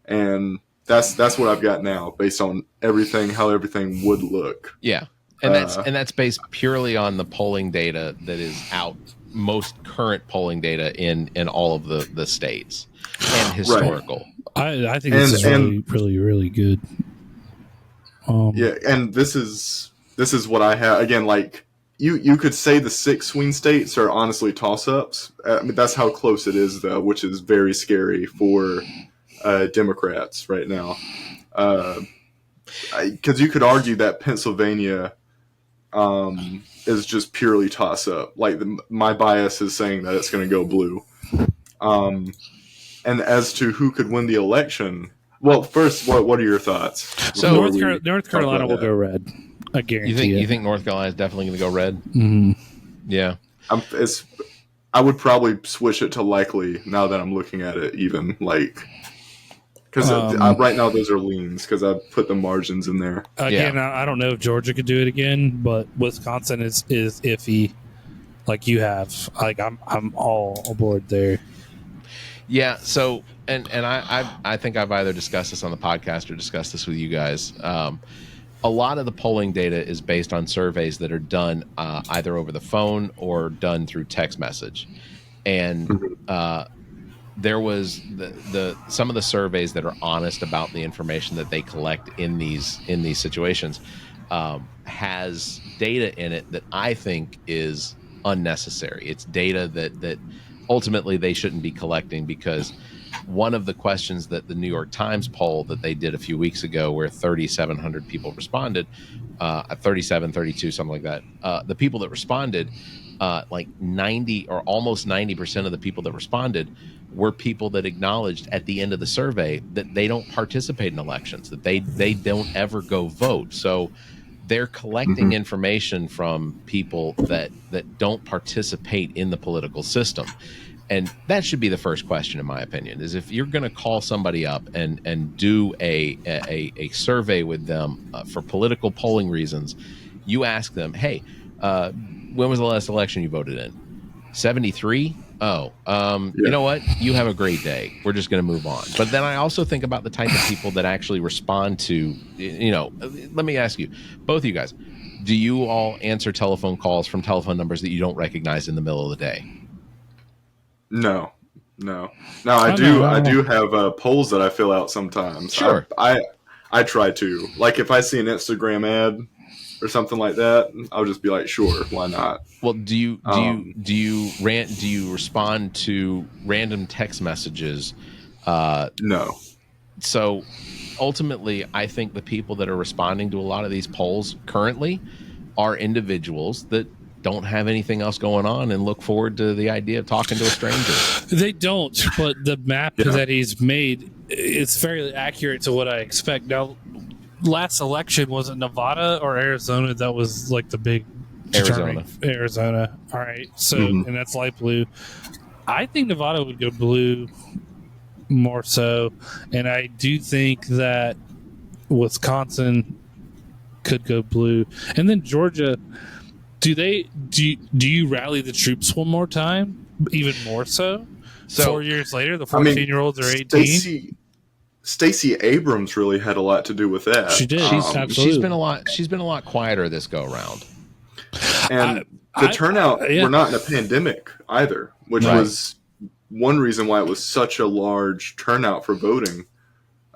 And that's what I've got now, based on how everything would look. Yeah. And that's based purely on the polling data that is out, most current polling data in all of the states and historical. Right. I think this is really, really good. Yeah, and this is what I have. Again, like, you could say the 6 swing states are honestly toss-ups. I mean, that's how close it is, though, which is very scary for Democrats right now. Because you could argue that Pennsylvania is just purely toss-up. Like, my bias is saying that it's going to go blue. And as to who could win the election, well, first, what are your thoughts? So North Carolina will go red. I guarantee you think North Carolina is definitely going to go red? Mm-hmm. Yeah. I would probably switch it to likely now that I'm looking at it, even, like, because right now those are leans because I put the margins in there. Again, I don't know if Georgia could do it again, but Wisconsin is iffy. Like you have, like I'm all aboard there. Yeah. So, and I think I've either discussed this on the podcast or discussed this with you guys. A lot of the polling data is based on surveys that are done either over the phone or done through text message. And there was the some of the surveys that are honest about the information that they collect in these situations has data in it that I think is unnecessary. It's data that ultimately they shouldn't be collecting, because one of the questions that the New York Times poll that they did a few weeks ago, where 3,700 people responded, 37, 32, something like that, the people that responded, like 90 or almost 90% of the people that responded were people that acknowledged at the end of the survey that they don't participate in elections, that they don't ever go vote. So they're collecting information from people that don't participate in the political system. And that should be the first question, in my opinion, is if you're going to call somebody up and do a survey with them for political polling reasons, you ask them, hey, when was the last election you voted in? 73? Oh, you know what? You have a great day. We're just going to move on. But then I also think about the type of people that actually respond to, let me ask you, both of you guys, do you all answer telephone calls from telephone numbers that you don't recognize in the middle of the day? No. I do have polls that I fill out sometimes. Sure. I try to. Like, if I see an Instagram ad or something like that, I'll just be like, sure, why not? Well, do you respond to random text messages? No. So ultimately, I think the people that are responding to a lot of these polls currently are individuals that don't have anything else going on and look forward to the idea of talking to a stranger. They don't, but the map that he's made is fairly accurate to what I expect. Now, last election, was it Nevada or Arizona that was like the big Arizona. All right. So, and that's light blue. I think Nevada would go blue more so. And I do think that Wisconsin could go blue. And then Georgia, do you rally the troops one more time? Even more so? 4 years later, the 14-year-olds are 18? Stacey Abrams really had a lot to do with that. She did. She's been a lot quieter this go around. And the turnout, we're not in a pandemic either, which was one reason why it was such a large turnout for voting.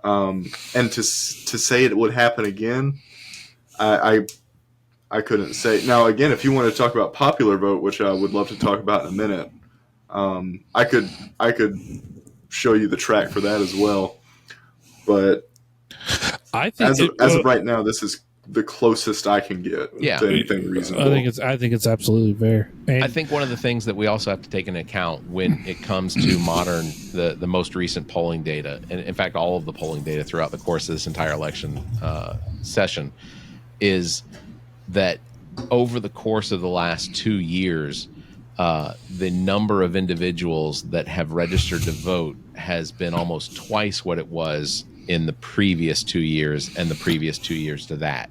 And to say it would happen again, I couldn't say. Now, again, if you want to talk about popular vote, which I would love to talk about in a minute, I could show you the track for that as well. But I think as of right now, this is the closest I can get to anything reasonable. I think it's absolutely fair. And I think one of the things that we also have to take into account when it comes to the most recent polling data, and in fact all of the polling data throughout the course of this entire election session, is that over the course of the last 2 years, the number of individuals that have registered to vote has been almost twice what it was in the previous 2 years and the previous 2 years to that.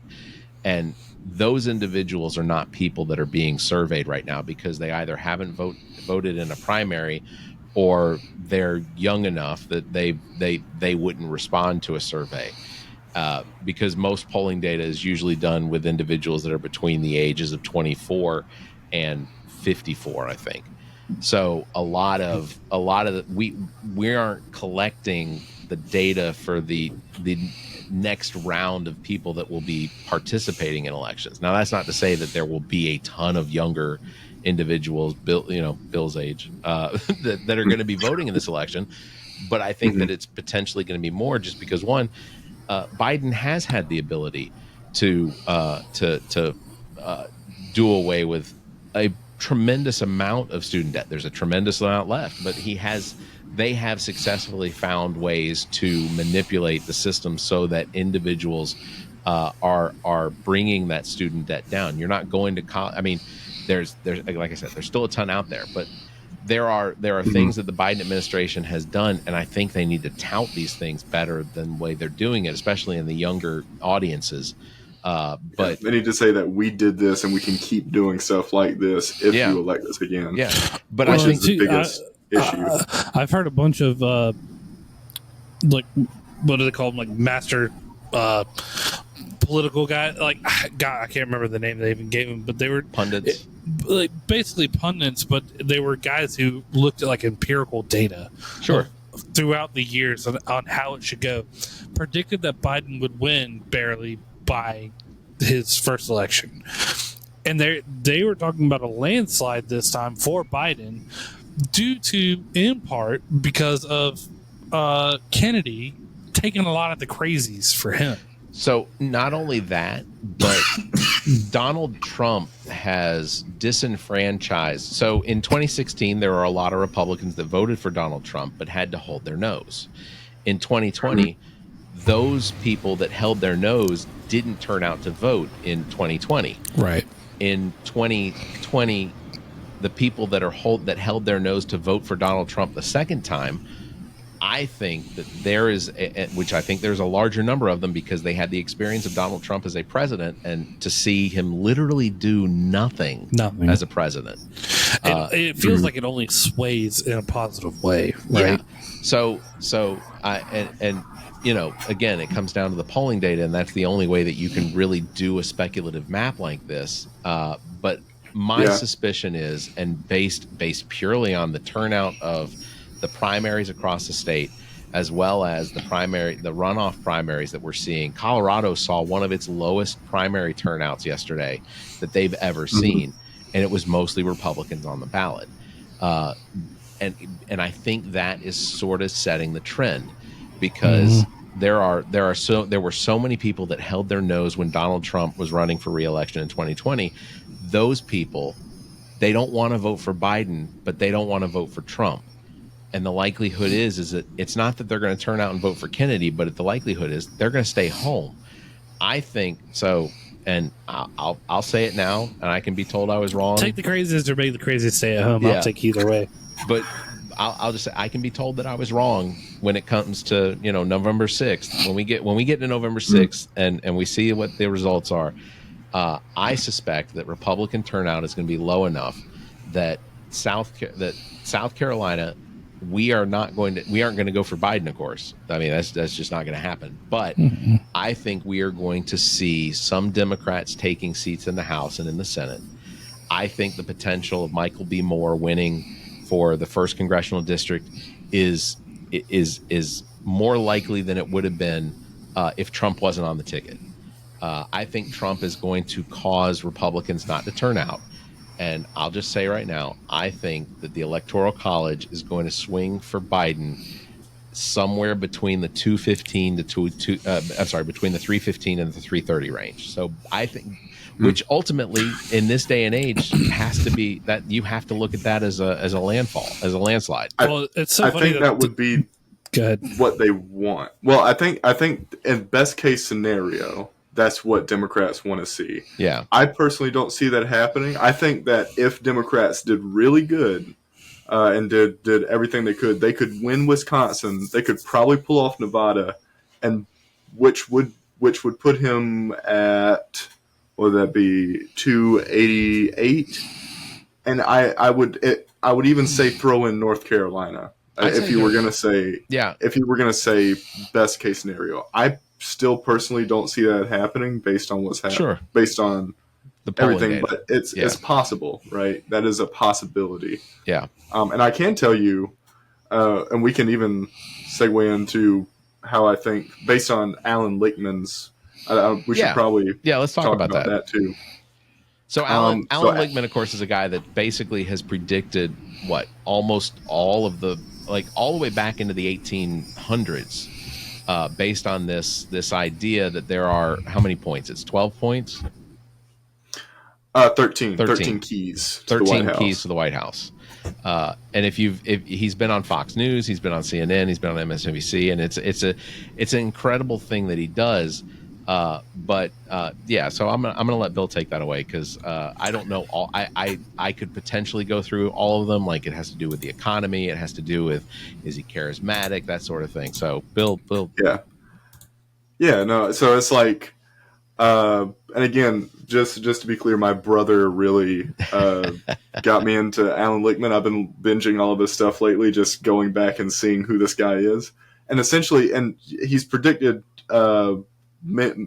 And those individuals are not people that are being surveyed right now, because they either haven't voted in a primary, or they're young enough that they wouldn't respond to a survey. Because most polling data is usually done with individuals that are between the ages of 24 and 54, I think. So a lot of we aren't collecting the data for the next round of people that will be participating in elections. Now, that's not to say that there will be a ton of younger individuals, Bill's age, that are going to be voting in this election, but I think that it's potentially going to be more, just because one, Biden has had the ability to do away with a tremendous amount of student debt. There's a tremendous amount left, but they have successfully found ways to manipulate the system so that individuals are bringing that student debt down. You're not going to college. I mean, there's like I said, there's still a ton out there, but there are things that the Biden administration has done, and I think they need to tout these things better than the way they're doing it, especially in the younger audiences. But they need to say that we did this and we can keep doing stuff like this if you elect us again. Yeah, but which is the biggest issue. I've heard a bunch of like, what do they call them, like master political guy, like God, I can't remember the name they even gave him, but they were Pundits. Basically pundits, but they were guys who looked at like empirical data. Sure. Throughout the years on how it should go, predicted that Biden would win barely by his first election. And they were talking about a landslide this time for Biden due to, in part, because of Kennedy taking a lot of the crazies for him. So not only that, but Donald Trump has disenfranchised. So in 2016, there were a lot of Republicans that voted for Donald Trump but had to hold their nose. In 2020, those people that held their nose didn't turn out to vote in 2020. Right. In 2020, the people that held their nose to vote for Donald Trump the second time, I think that there is, which I think there's a larger number of them because they had the experience of Donald Trump as a president, and to see him literally do nothing as a president. It feels like it only sways in a positive way, right? Yeah. So you know, again, it comes down to the polling data, and that's the only way that you can really do a speculative map like this. But my suspicion is, and based purely on the turnout of the primaries across the state, as well as the runoff primaries that we're seeing. Colorado saw one of its lowest primary turnouts yesterday that they've ever seen, and it was mostly Republicans on the ballot. And I think that is sort of setting the trend, because there were so many people that held their nose when Donald Trump was running for re-election in 2020. Those people, they don't want to vote for Biden, but they don't want to vote for Trump. And the likelihood is that it's not that they're going to turn out and vote for Kennedy, but the likelihood is they're going to stay home. I think so. And I'll say it now, and I can be told I was wrong. Take the craziest or make the craziest stay at home. I'll take either way. But I'll just say I can be told that I was wrong when it comes to, you know, November 6th. When we get to November 6th and we see what the results are, I suspect that Republican turnout is going to be low enough that South Carolina, we aren't going to go for Biden, of course. I mean, that's just not going to happen. But I think we are going to see some Democrats taking seats in the House and in the Senate. I think the potential of Michael B. Moore winning for the 1st congressional district is more likely than it would have been if Trump wasn't on the ticket. I think Trump is going to cause Republicans not to turn out. And I'll just say right now, I think that the Electoral College is going to swing for Biden somewhere between the 215 to between the 315 and the 330 range. So I think, which ultimately in this day and age has to be that you have to look at that as a landslide. It's so funny think that would be what they want. Well, I think in best case scenario, that's what Democrats want to see. Yeah. I personally don't see that happening. I think that if Democrats did really good and did everything they could win Wisconsin. They could probably pull off Nevada, and which would put him at, what would that be, 288? And I would even say throw in North Carolina if you were going to say best case scenario. I still personally don't see that happening based on what's happening. Sure. Based on the everything, data. But it's possible, right? That is a possibility. Yeah. And I can tell you, and we can even segue into how I think, based on Alan Lichtman's, we should probably let's talk about that too. So Alan Lichtman, of course, is a guy that basically has predicted almost all of the, all the way back into the 1800s, based on this idea that there are, how many points? It's 12 points? 13 keys. 13 keys to the White House. And if he's been on Fox News, he's been on CNN, he's been on MSNBC, and it's an incredible thing that he does. So I'm gonna let Bill take that away, because I don't know all. I could potentially go through all of them. It has to do with the economy. It has to do with, is he charismatic, that sort of thing. So Bill. No. So it's and again, just to be clear, my brother really got me into Alan Lichtman. I've been binging all of his stuff lately, just going back and seeing who this guy is, and essentially, and he's predicted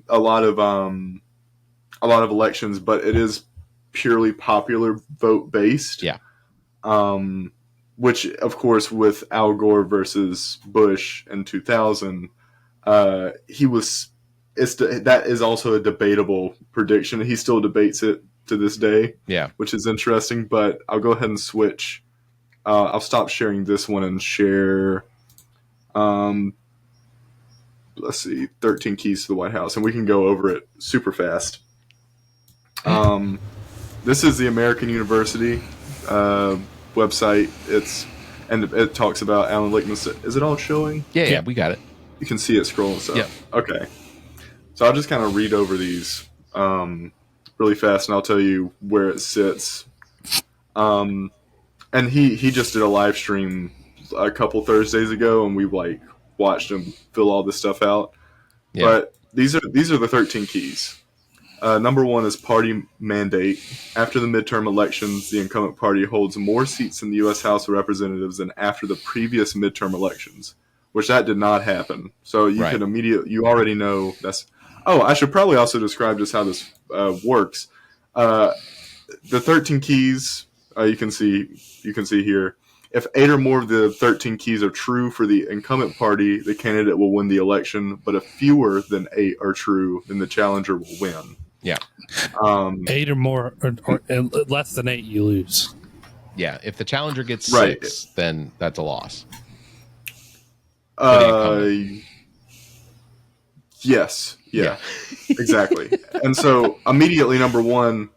a lot of elections, but it is purely popular vote based. Yeah. Which, of course, with Al Gore versus Bush in 2000, that is also a debatable prediction. He still debates it to this day. Yeah. Which is interesting, but I'll go ahead and switch. I'll stop sharing this one and share, let's see, 13 Keys to the White House, and we can go over it super fast. This is the American University website. It talks about Alan Lichtman's. Is it all showing? Yeah, we got it. You can see it scrolling stuff. Yep. Okay. So I'll just kind of read over these really fast, and I'll tell you where it sits. And he just did a live stream a couple Thursdays ago, and we watched him fill all this stuff out. Yeah. But these are the 13 keys. Number 1 is party mandate. After the midterm elections, the incumbent party holds more seats in the U.S. House of Representatives than after the previous midterm elections, which that did not happen. So you could you already know that's. Oh, I should probably also describe just how this works. The 13 keys you can see here. If 8 or more of the 13 keys are true for the incumbent party, the candidate will win the election. But if fewer than 8 are true, then the challenger will win. Yeah. 8 or more, or less than 8, you lose. Yeah. If the challenger gets 6, then that's a loss. Yes. Yeah. Exactly. And so immediately number one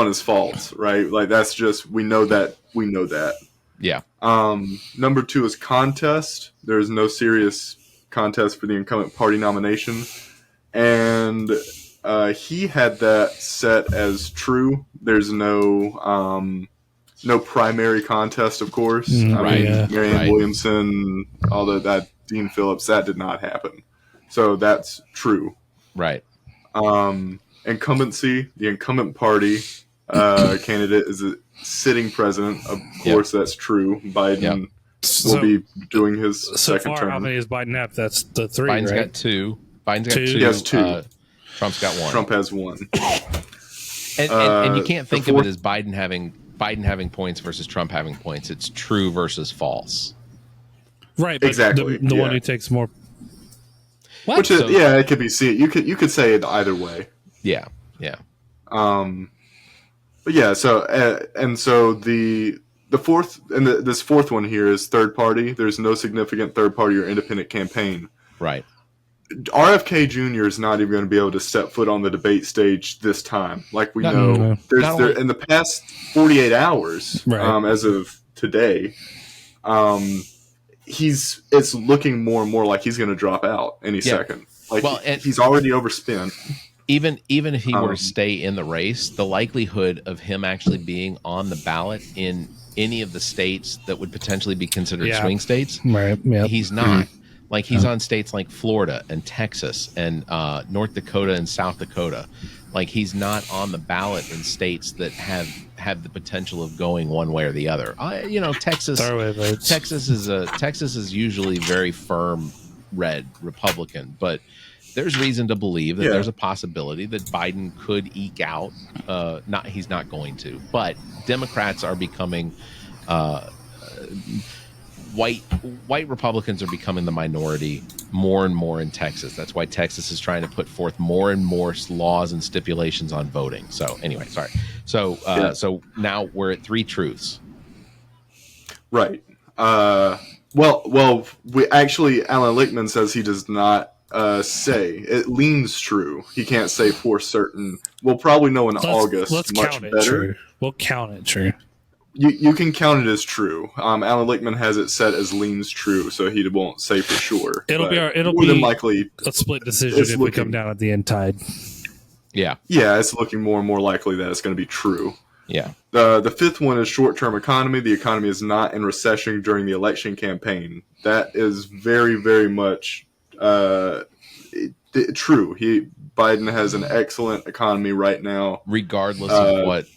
is false, right? Like that's just we know that. Yeah. Number 2 is contest. There is no serious contest for the incumbent party nomination, and he had that set as true. There's no primary contest, of course. Marianne Williamson, all that Dean Phillips, that did not happen. So that's true. Right. Incumbency, the incumbent party candidate is a sitting president. Of course, that's true. Biden will be doing his second term. How many does Biden have? That's the 3, Biden's right? got 2. Biden's got 2. He has 2. Trump's got 1. Trump has 1. And you can't think of it as Biden having points versus Trump having points. It's true versus false. Right. But exactly. The one who takes more. What? Which is, it could be seen. You could say it either way. Yeah. Yeah. But yeah. So the fourth and this fourth one here is third party. There's no significant third party or independent campaign. Right. RFK Jr. is not even going to be able to step foot on the debate stage this time. Like we know, in the past 48 hours, as of today, it's looking more and more like he's going to drop out any second. Like he's already overspent. Even if he were to stay in the race, the likelihood of him actually being on the ballot in any of the states that would potentially be considered swing states, he's not. Like he's on states like Florida and Texas and North Dakota and South Dakota. Like he's not on the ballot in states that have the potential of going one way or the other. Texas is usually very firm red Republican, but there's reason to believe that there's a possibility that Biden could eke out. He's not going to, but Democrats are becoming. White Republicans are becoming the minority more and more in Texas. That's why Texas is trying to put forth more and more laws and stipulations on voting. So anyway, sorry. So now we're at 3 truths. Right. Well, we actually Alan Lichtman says he does not say it leans true. He can't say for certain. We'll probably know in August. Let's much count it better. true. We'll count it true. You can count it as true. Alan Lichtman has it set as leans true, so he won't say for sure. It'll be more than likely a split decision if we come down at the end tide. Yeah. Yeah, it's looking more and more likely that it's going to be true. Yeah. The fifth one is short-term economy. The economy is not in recession during the election campaign. That is very, very much true. Biden has an excellent economy right now, regardless of what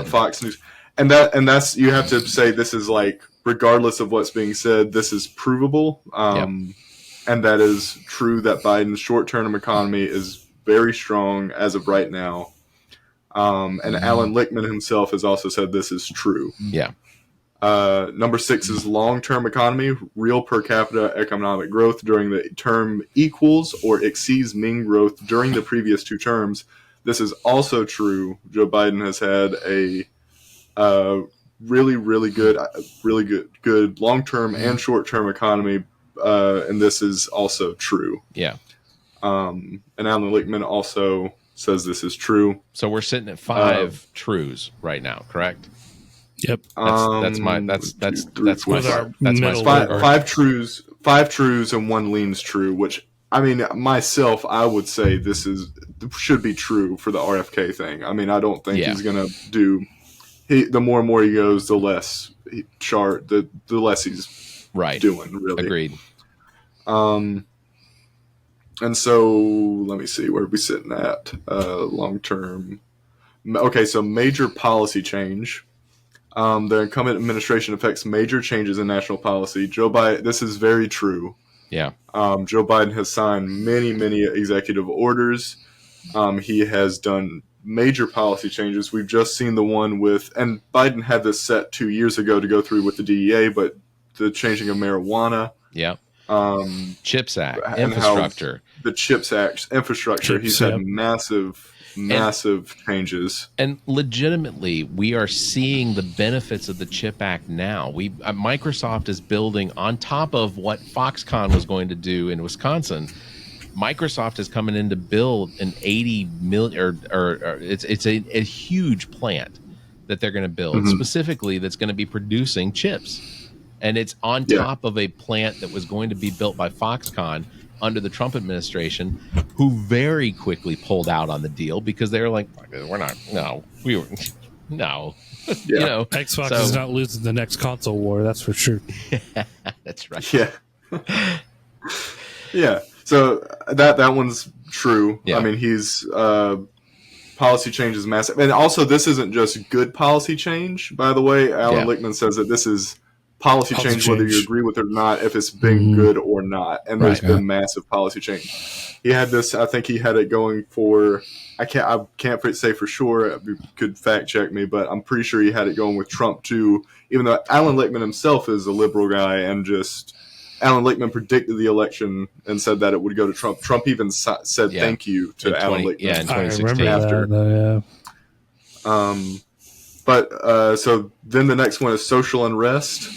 Fox News, and that's you have to say this is like regardless of what's being said, this is provable. And and that is true that Biden's short-term economy is very strong as of right now. And Alan Lichtman himself has also said this is true. Yeah. Number 6 is long-term economy. Real per capita economic growth during the term equals or exceeds mean growth during the previous 2 terms. This is also true. Joe Biden has had a really good long-term and short-term economy, and this is also true. Yeah. And Alan Lichtman also says this is true. So we're sitting at 5 trues right now, correct? Yep. That's my scorecard. Five trues and 1 leans true, which I mean myself I would say should be true for the RFK thing. I mean I don't think he's gonna do the more and more he goes, the less the less he's doing, really. Agreed. And so let me see, where are we sitting at? Long term. Okay, so major policy change. The incumbent administration affects major changes in national policy. Joe Biden, this is very true. Yeah. Joe Biden has signed many executive orders. He has done major policy changes. We've just seen the one and Biden had this set 2 years ago to go through with the DEA, but the changing of marijuana. Yeah. CHIPS Act, infrastructure. The CHIPS Act, infrastructure. He's had massive changes. And legitimately, we are seeing the benefits of the CHIP Act now. Microsoft is building on top of what Foxconn was going to do in Wisconsin. Microsoft is coming in to build an 80 million, or it's a huge plant that they're going to build specifically that's going to be producing chips. And it's on top of a plant that was going to be built by Foxconn under the Trump administration, who very quickly pulled out on the deal because they were like, no. You know, Xbox is not losing the next console war, that's for sure. That's right. Yeah. Yeah. So that one's true. Yeah. I mean, he's policy change is massive. And also, this isn't just good policy change, by the way. Alan Lichtman says that this is policy change, whether you agree with it or not, if it's been good or not. And there's been massive policy change. He had this, I think he had it going for, I can't say for sure, you could fact check me, but I'm pretty sure he had it going with Trump too, even though Alan Lichtman himself is a liberal guy, and Alan Lichtman predicted the election and said that it would go to Trump. Trump even said thank you to Alan Lichtman. Yeah, in 2016. So then the next one is social unrest.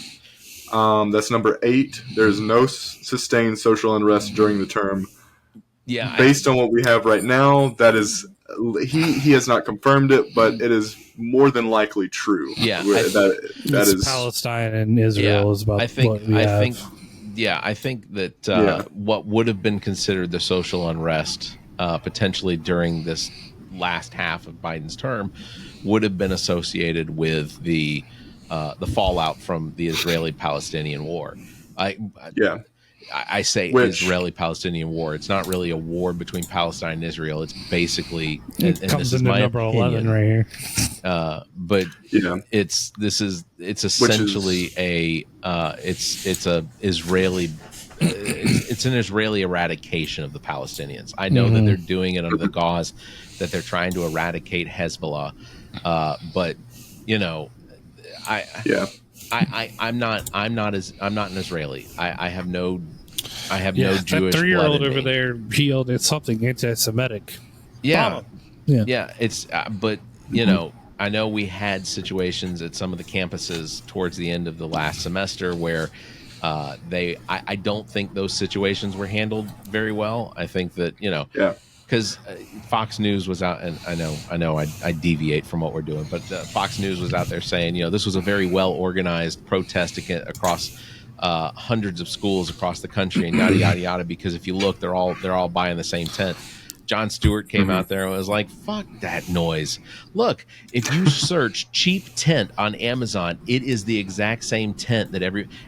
That's number 8. There's no sustained social unrest during the term. Yeah. Based on what we have right now, that is, he has not confirmed it, but it is more than likely true. Yeah. That is Palestine and Israel is about what we have. I think that what would have been considered the social unrest potentially during this last half of Biden's term would have been associated with the fallout from the Israeli-Palestinian war. I say Israeli-Palestinian war. It's not really a war between Palestine and Israel. It's basically it comes into number 11 right here. But it's essentially it's an Israeli eradication of the Palestinians. I know that they're doing it under the gauze that they're trying to eradicate Hezbollah, but I'm not an Israeli. I have no Jewish that 3-year-old blood in over me. there yelled at something anti-Semitic. It's but I know we had situations at some of the campuses towards the end of the last semester where I don't think those situations were handled very well. I think that because Fox News was out, and I know I deviate from what we're doing, but Fox News was out there saying this was a very well organized protest across hundreds of schools across the country, and yada yada yada. Because if you look, they're all buying the same tent. John Stewart came out there and was like, "Fuck that noise! Look, if you search cheap tent on Amazon, it is the exact same tent that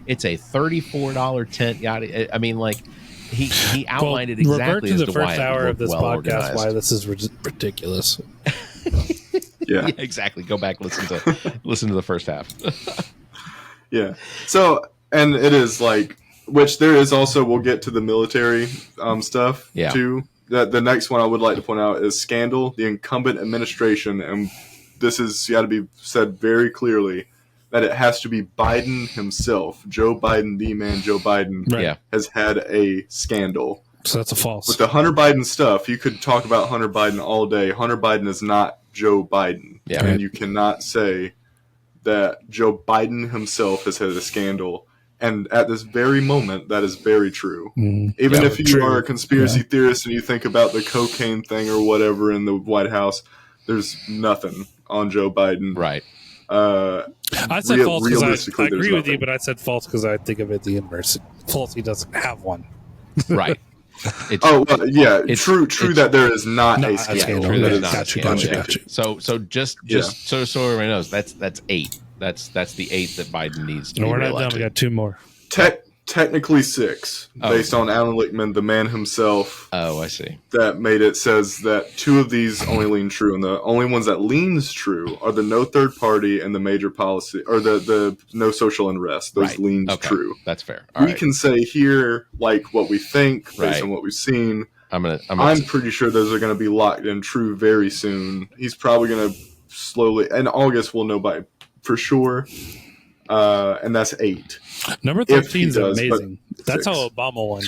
it's a $34 tent." Yada. I mean, like. He outlined it exactly as to why revert to the first hour of this podcast organized. why this is ridiculous. Yeah, exactly. Go back, listen to the first half. Yeah. So, and it is like which there is also, we'll get to the military stuff Yeah. too. The next one I would like to point out is scandal. The incumbent administration, and this has got to be said very clearly, that it has to be Biden himself. Joe Biden, the man Joe Biden, has had a scandal. So that's a false. With the Hunter Biden stuff, you could talk about Hunter Biden all day. Hunter Biden is not Joe Biden. Yeah. And you cannot say that Joe Biden himself has had a scandal. And at this very moment, that is very true. Even if you are a conspiracy theorist and you think about the cocaine thing or whatever in the White House, there's nothing on Joe Biden. Right. I said false because I agree with nothing. you, but I said false because I think of it the inverse. False, he doesn't have one. Right. True that there is not a scandal. True, That there's is not a Gotcha. scandal. So just so everyone knows, that's 8. That's the 8 that Biden needs to be We're not done. reelected. We got 2 more. Technically 6, based on Alan Lichtman, the man himself. Oh, I see. That made it says that 2 of these only lean true, and the only ones that leans true are the no third party and the major policy, or the no social unrest. Those leans true. That's fair. We can say here like what we think based on what we've seen. I'm pretty sure those are going to be locked in true very soon. He's probably going to slowly, in August we'll know by for sure, and that's 8. Number 13 is amazing. That's 6. how Obama won.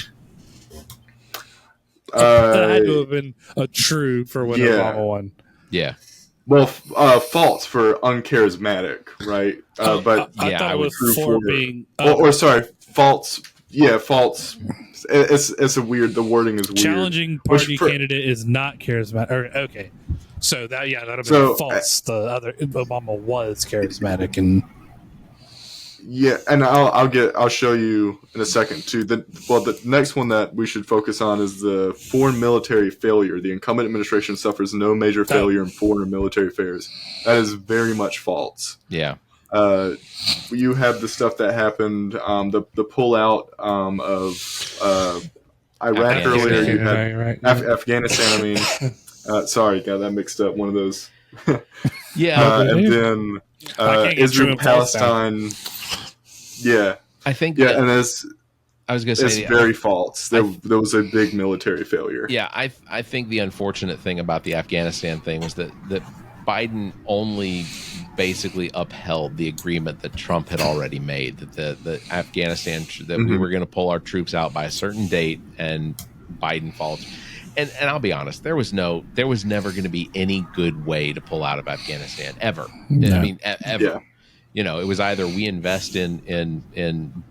That had to have been a true for when Obama won. Yeah. Well, false for uncharismatic, right? But I thought it was for being... false. Yeah, false. It's a weird... The wording is weird. Challenging party candidate is not charismatic. Okay. So that would have been false. The other Obama was charismatic and... Yeah, and I'll show you in a second too. The next one that we should focus on is the foreign military failure. The incumbent administration suffers no major failure in foreign or military affairs. That is very much false. Yeah. You have the stuff that happened, the pullout of Iraq earlier. You had Afghanistan. I mean, sorry, got that mixed up. One of those. And then Israel, Palestine. Yeah, I think. Yeah, and I was going to say, it's very false. There was a big military failure. Yeah, I think the unfortunate thing about the Afghanistan thing was that Biden only basically upheld the agreement that Trump had already made, that the Afghanistan, that we were going to pull our troops out by a certain date, and Biden followed. And I'll be honest, there was never going to be any good way to pull out of Afghanistan ever. No. I mean, ever. Yeah. You know, it was either we invest in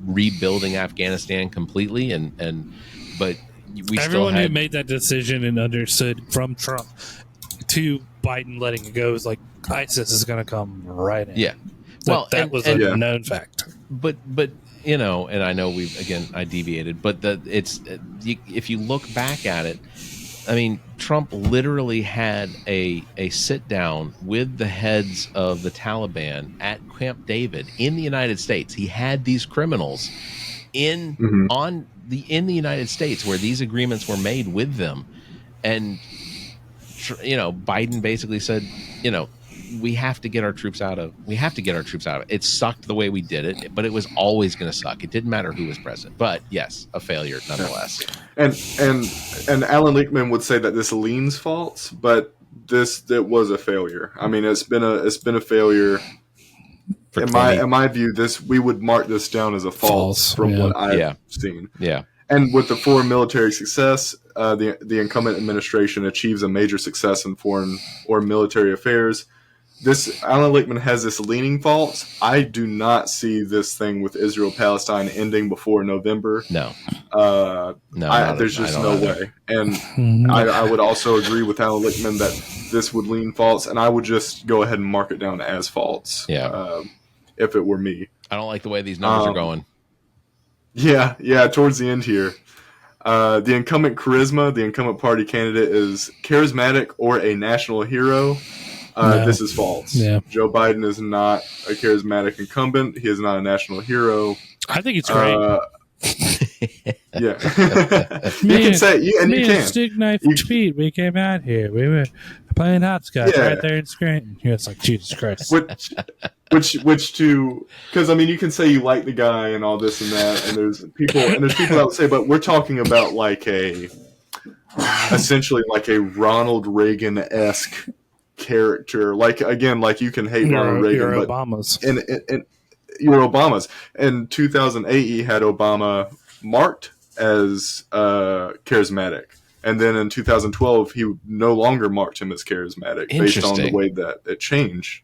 rebuilding Afghanistan completely, but we everyone who made that decision and understood from Trump to Biden letting it go is like ISIS is going to come right in. Yeah, that was a known fact. But you know, and I know I deviated, but if you look back at it, I mean, Trump literally had a sit down with the heads of the Taliban at Camp David in the United States. He had these criminals in the United States where these agreements were made with them, and Biden basically said, we have to get our troops out of it. It sucked the way we did it, but it was always going to suck. It didn't matter who was president. But yes, a failure nonetheless. And Alan Lichtman would say that this leans false, but it was a failure. I mean, it's been a failure. In my view, we would mark this down as a false from what I've seen. Yeah. And with the foreign military success, the incumbent administration achieves a major success in foreign or military affairs. Alan Lichtman has this leaning false. I do not see this thing with Israel-Palestine ending before November. No. There's just no way. And I would also agree with Alan Lichtman that this would lean false, and I would just go ahead and mark it down as false. Yeah. If it were me. I don't like the way these numbers are going. Yeah, towards the end here. The incumbent party candidate is charismatic or a national hero. No. This is false. Yeah. Joe Biden is not a charismatic incumbent. He is not a national hero. I think it's great. Yeah. You can say, and you can. Stick Knife Pete, we came out here. We were playing hopscotch right there in Scranton. It's like, Jesus Christ. Which to, because I mean, you can say you like the guy and all this and that, and there's people that would say, but we're talking about like essentially like a Ronald Reagan-esque character. Like, again, like you can hate Ronald Reagan, but Obama's. You're Obama's. In 2008, he had Obama marked as charismatic. And then in 2012, he no longer marked him as charismatic based on the way that it changed.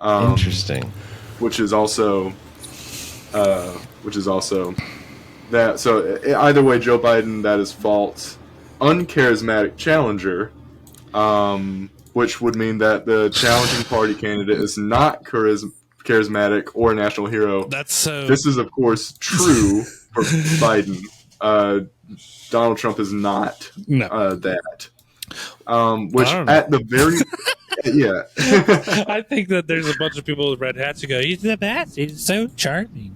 Interesting. Which is also that. So either way, Joe Biden, that is false. Uncharismatic challenger, which would mean that the challenging party candidate is not charismatic or a national hero. That's so. This is, of course, true for Biden. Donald Trump is not that. Which at the very yeah. I think that there's a bunch of people with red hats who go, "He's the best. He's so charming."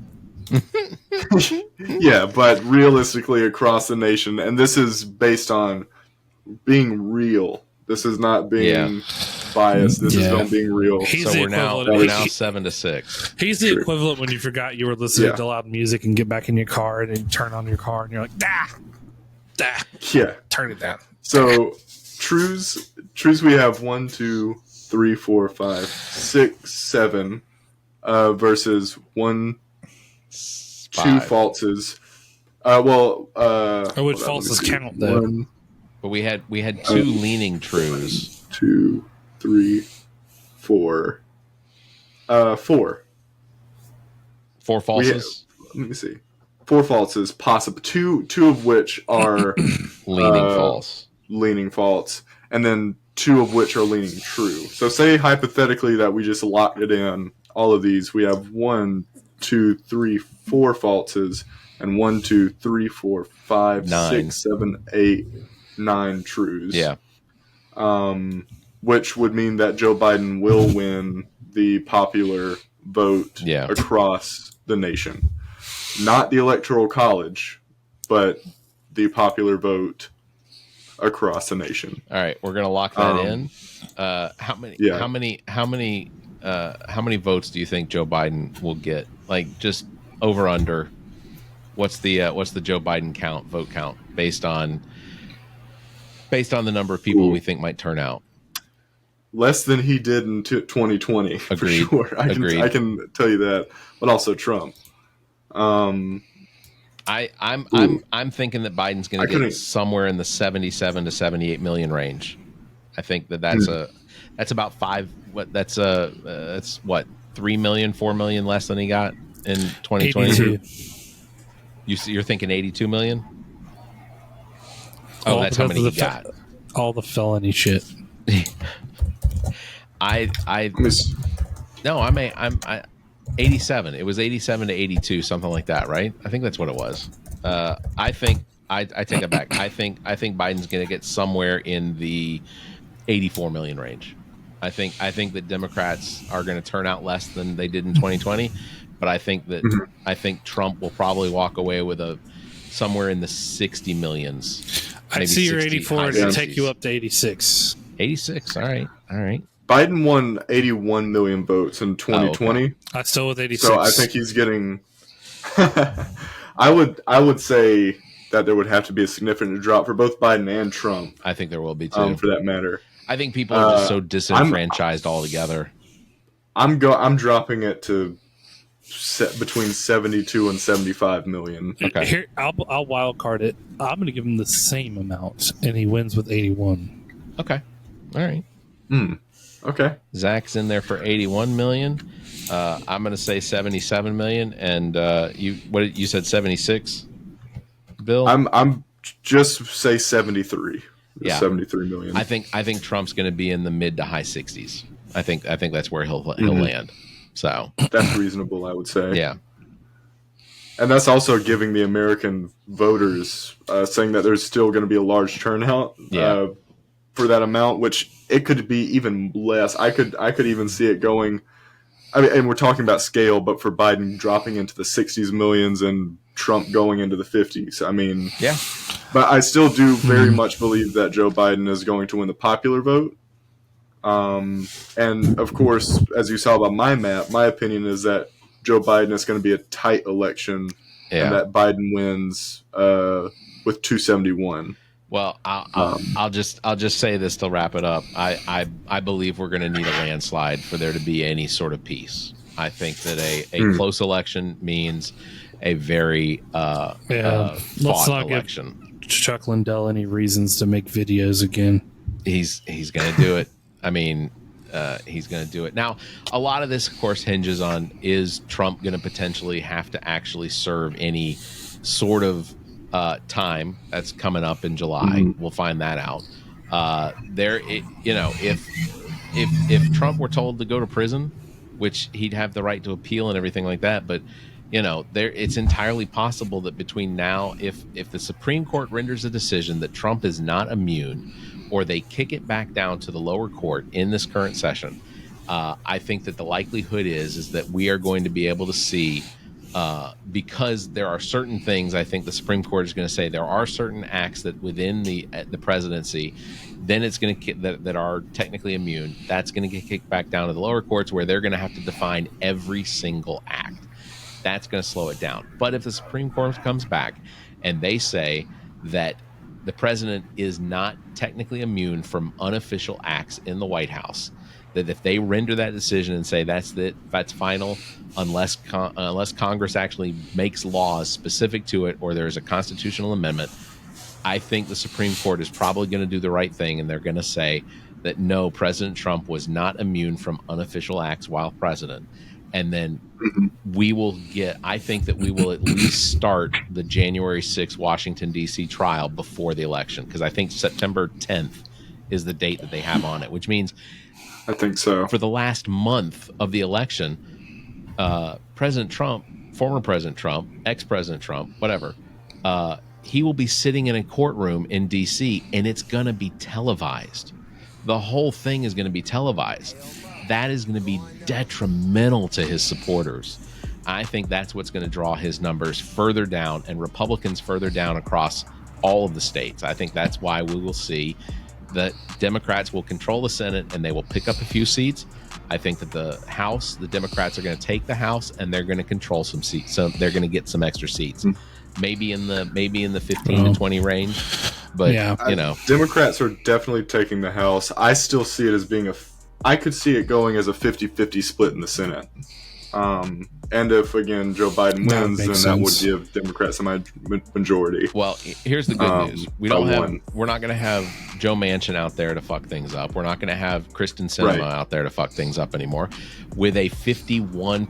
Yeah, but realistically across the nation, and this is based on being real. This is not being biased. This is on being real. So we're now 7-6. He's the equivalent when you forgot you were listening to loud music and get back in your car and then turn on your car and you're like, turn it down. So truths we have 1, 2, 3, 4, 5, 6, 7 versus 1, 2 falses. Which falses count though? But we had 2 leaning truths. 2, 3, 4. 4. 4 falses? Let me see. 4 falses, possible. 2 of which are leaning false, and then 2 of which are leaning true. So say hypothetically that we just locked it in. All of these, we have 1, 2, 3, 4 falses, and 1, 2, 3, 4, 5, 6, 7, 8, 9 trues. Yeah. Which would mean that Joe Biden will win the popular vote across the nation. Not the Electoral College, but the popular vote across the nation. All right, we're gonna lock that in. How many votes do you think Joe Biden will get? Like, just over under. What's the Joe Biden vote count based on the number of people we think might turn out? Less than he did in 2020, for sure. I can tell you that, but also Trump. I'm thinking that Biden's going to get somewhere in the 77 to 78 million range. I think that's about 5. That's 3 million, 4 million less than he got in 2020. You're thinking 82 million? Oh, that's how many he got. All the felony shit. I'm 87. It was 87 to 82, something like that, right? I think that's what it was. I take it back. I think Biden's going to get somewhere in the 84 million range. I think that Democrats are going to turn out less than they did in 2020, but I think Trump will probably walk away with somewhere in the 60 millions. I see your 84 to take you up to 86. 86. All right. Biden won 81 million votes in 2020. Okay. I still with 86. So I think he's getting. I would say that there would have to be a significant drop for both Biden and Trump. I think there will be too, for that matter. I think people are just so disenfranchised altogether. I'm dropping it to between 72 and 75 million. Okay. Here, I'll wild card it. I'm going to give him the same amount, and he wins with 81. Okay. All right. Okay. Zach's in there for 81 million. I'm going to say 77 million, and you said 76. Bill, I'm just say 73. Yeah, 73 million. I think Trump's going to be in the mid to high 60s. I think that's where he'll land. So that's reasonable, I would say. Yeah. And that's also giving the American voters saying that there's still going to be a large turnout for that amount, which it could be even less. I could even see it going. I mean, and we're talking about scale, but for Biden dropping into the 60s millions and Trump going into the 50s. I mean, yeah. But I still do very much believe that Joe Biden is going to win the popular vote. And of course, as you saw by my map, my opinion is that Joe Biden is going to be a tight election, and that Biden wins with 271. Well, I'll just say this to wrap it up. I believe we're going to need a landslide for there to be any sort of peace. I think that a close election means a very fought election. Chuck Lindell any reasons to make videos again. He's going to do it. I mean, he's going to do it. Now, a lot of this, of course, hinges on, is Trump going to potentially have to actually serve any sort of time that's coming up in July? We'll find that out. If Trump were told to go to prison, which he'd have the right to appeal and everything like that, but it's entirely possible that between now, if the Supreme Court renders a decision that Trump is not immune, or they kick it back down to the lower court in this current session, I think that the likelihood is that we are going to be able to see, because there are certain things, I think the Supreme Court is going to say there are certain acts that within the presidency, then it's going to that are technically immune. That's going to get kicked back down to the lower courts, where they're going to have to define every single act. That's going to slow it down. But if the Supreme Court comes back and they say that the president is not technically immune from unofficial acts in the White House, that if they render that decision and say that's final, unless Congress actually makes laws specific to it or there's a constitutional amendment, I think the Supreme Court is probably going to do the right thing, and they're going to say that no, President Trump was not immune from unofficial acts while president. And then I think that we will at least start the January 6th Washington, D.C. trial before the election, because I think September 10th is the date that they have on it, which means I think so. For the last month of the election, President Trump, former President Trump, ex-President Trump, whatever, he will be sitting in a courtroom in D.C., and it's going to be televised. The whole thing is going to be televised. That is going to be detrimental to his supporters. I think that's what's going to draw his numbers further down and Republicans further down across all of the states. I think that's why we will see that Democrats will control the Senate and they will pick up a few seats. I think that the House, the Democrats are going to take the House and they're going to control some seats. So they're going to get some extra seats, maybe in the 15 to 20 range. But Democrats are definitely taking the House. I still see it as being I could see it going as a 50-50 split in the Senate. And if, again, Joe Biden wins, then that would give Democrats a majority. Well, here's the good news. We're not going to have Joe Manchin out there to fuck things up. We're not going to have Kristen Sinema out there to fuck things up anymore. With a 51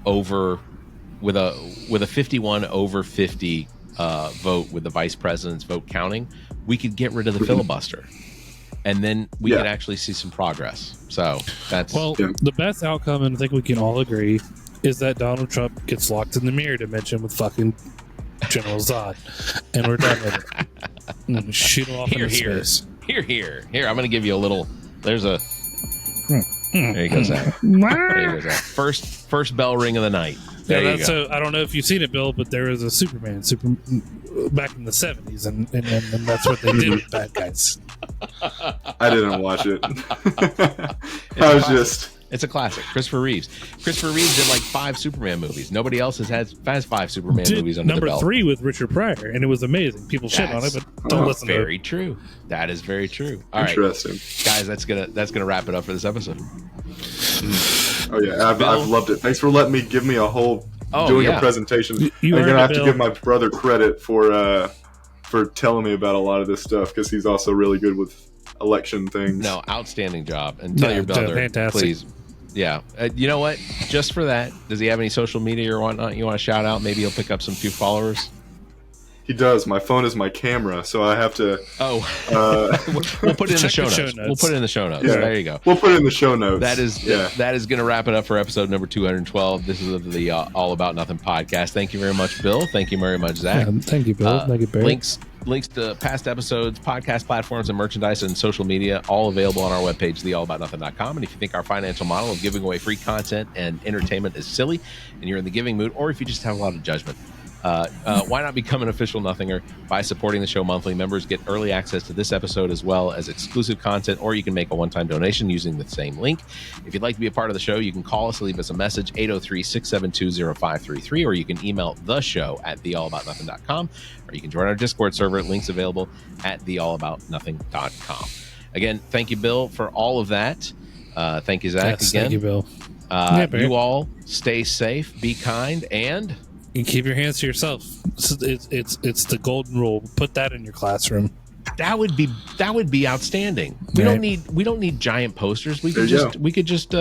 over 50 vote with the vice president's vote counting, we could get rid of the filibuster. And then we could actually see some progress. So that's the best outcome, and I think we can all agree, is that Donald Trump gets locked in the mirror dimension with fucking General Zod, and we're done with it. And shoot him off into space. Here. I'm going to give you a little. There's a. There he goes. There he goes. First bell ring of the night. There you go. So I don't know if you've seen it, Bill, but there was a Superman back in the 70s, and that's what they did with bad guys. I didn't watch it. It's a classic. Christopher Reeves did like 5 Superman movies. Nobody else has 5 Superman movies under the belt. Number 3 with Richard Pryor, and it was amazing. People shit on it, but don't listen to it. Very true. That is very true. All right, guys, that's gonna wrap it up for this episode. Oh yeah, I've loved it. Thanks for letting me give me a whole a presentation. I'm gonna have to give my brother credit for telling me about a lot of this stuff, because he's also really good with election things. No, outstanding job. And tell your brother, please. Yeah. You know what? Just for that, does he have any social media or whatnot you want to shout out? Maybe he'll pick up some few followers. He does. My phone is my camera, so I have to. Oh, we'll put it in the show notes. We'll put it in the show notes. Yeah. There you go. We'll put it in the show notes. That is going to wrap it up for episode number 212. This is the All About Nothing podcast. Thank you very much, Bill. Thank you very much, Zach. Thank you, Bill. Thank you, Barrett. Links to past episodes, podcast platforms, and merchandise and social media, all available on our webpage, theallaboutnothing.com. And if you think our financial model of giving away free content and entertainment is silly, and you're in the giving mood, or if you just have a lot of judgment, why not become an official Nothinger by supporting the show monthly? Members get early access to this episode as well as exclusive content, or you can make a one-time donation using the same link. If you'd like to be a part of the show, you can call us, leave us a message, 803-672-0533, or you can email the show at theallaboutnothing.com, or you can join our Discord server. Links available at theallaboutnothing.com. Again, thank you, Bill, for all of that. Thank you, Zach, again. Thank you, Bill. You all stay safe, be kind, and... You keep your hands to yourself. It's the golden rule. Put that in your classroom. That would be outstanding. We don't need giant posters. We could just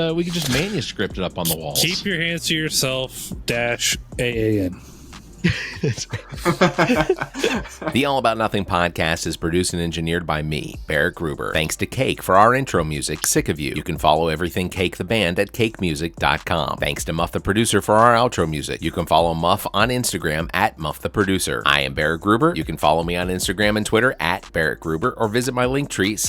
manuscript it up on the walls. Keep your hands to yourself. -AAN. The All About Nothing podcast is produced and engineered by me, Barrett Gruber. Thanks to Cake for our intro music, Sick of You. You can follow everything Cake the band at cakemusic.com. Thanks to Muff the producer for our outro music. You can follow Muff on Instagram at Muff the producer. I am Barrett Gruber. You can follow me on Instagram and Twitter at Barrett Gruber, or visit my Linktree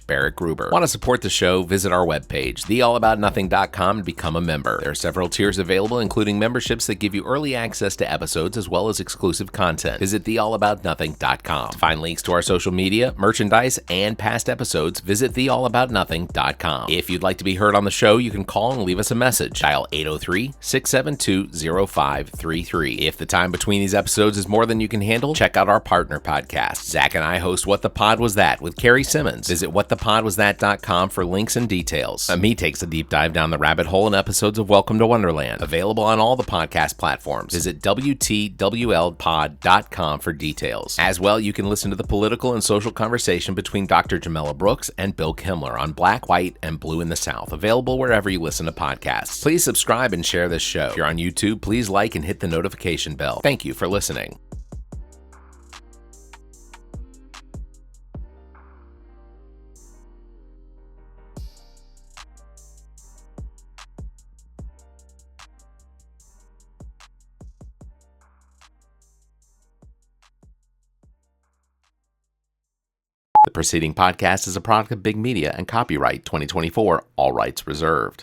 /Barrett Gruber. Want to support the show? Visit our webpage, theallaboutnothing.com, and become a member. There are several tiers available, including memberships that give you early access to episodes as well as exclusive content. Visit theallaboutnothing.com. To find links to our social media, merchandise, and past episodes, visit theallaboutnothing.com. If you'd like to be heard on the show, you can call and leave us a message. Dial 803-672-0533. If the time between these episodes is more than you can handle, check out our partner podcast. Zach and I host What the Pod Was That with Carrie Simmons. Visit whatthepodwasthat.com for links and details. Me takes a deep dive down the rabbit hole in episodes of Welcome to Wonderland. Available on all the podcast platforms. Visit WTWLpod.com for details. As well, you can listen to the political and social conversation between Dr. Jamela Brooks and Bill Kimmler on Black, White, and Blue in the South, available wherever you listen to podcasts. Please subscribe and share this show. If you're on YouTube, please like and hit the notification bell. Thank you for listening. The preceding podcast is a product of Big Media and copyright 2024, all rights reserved.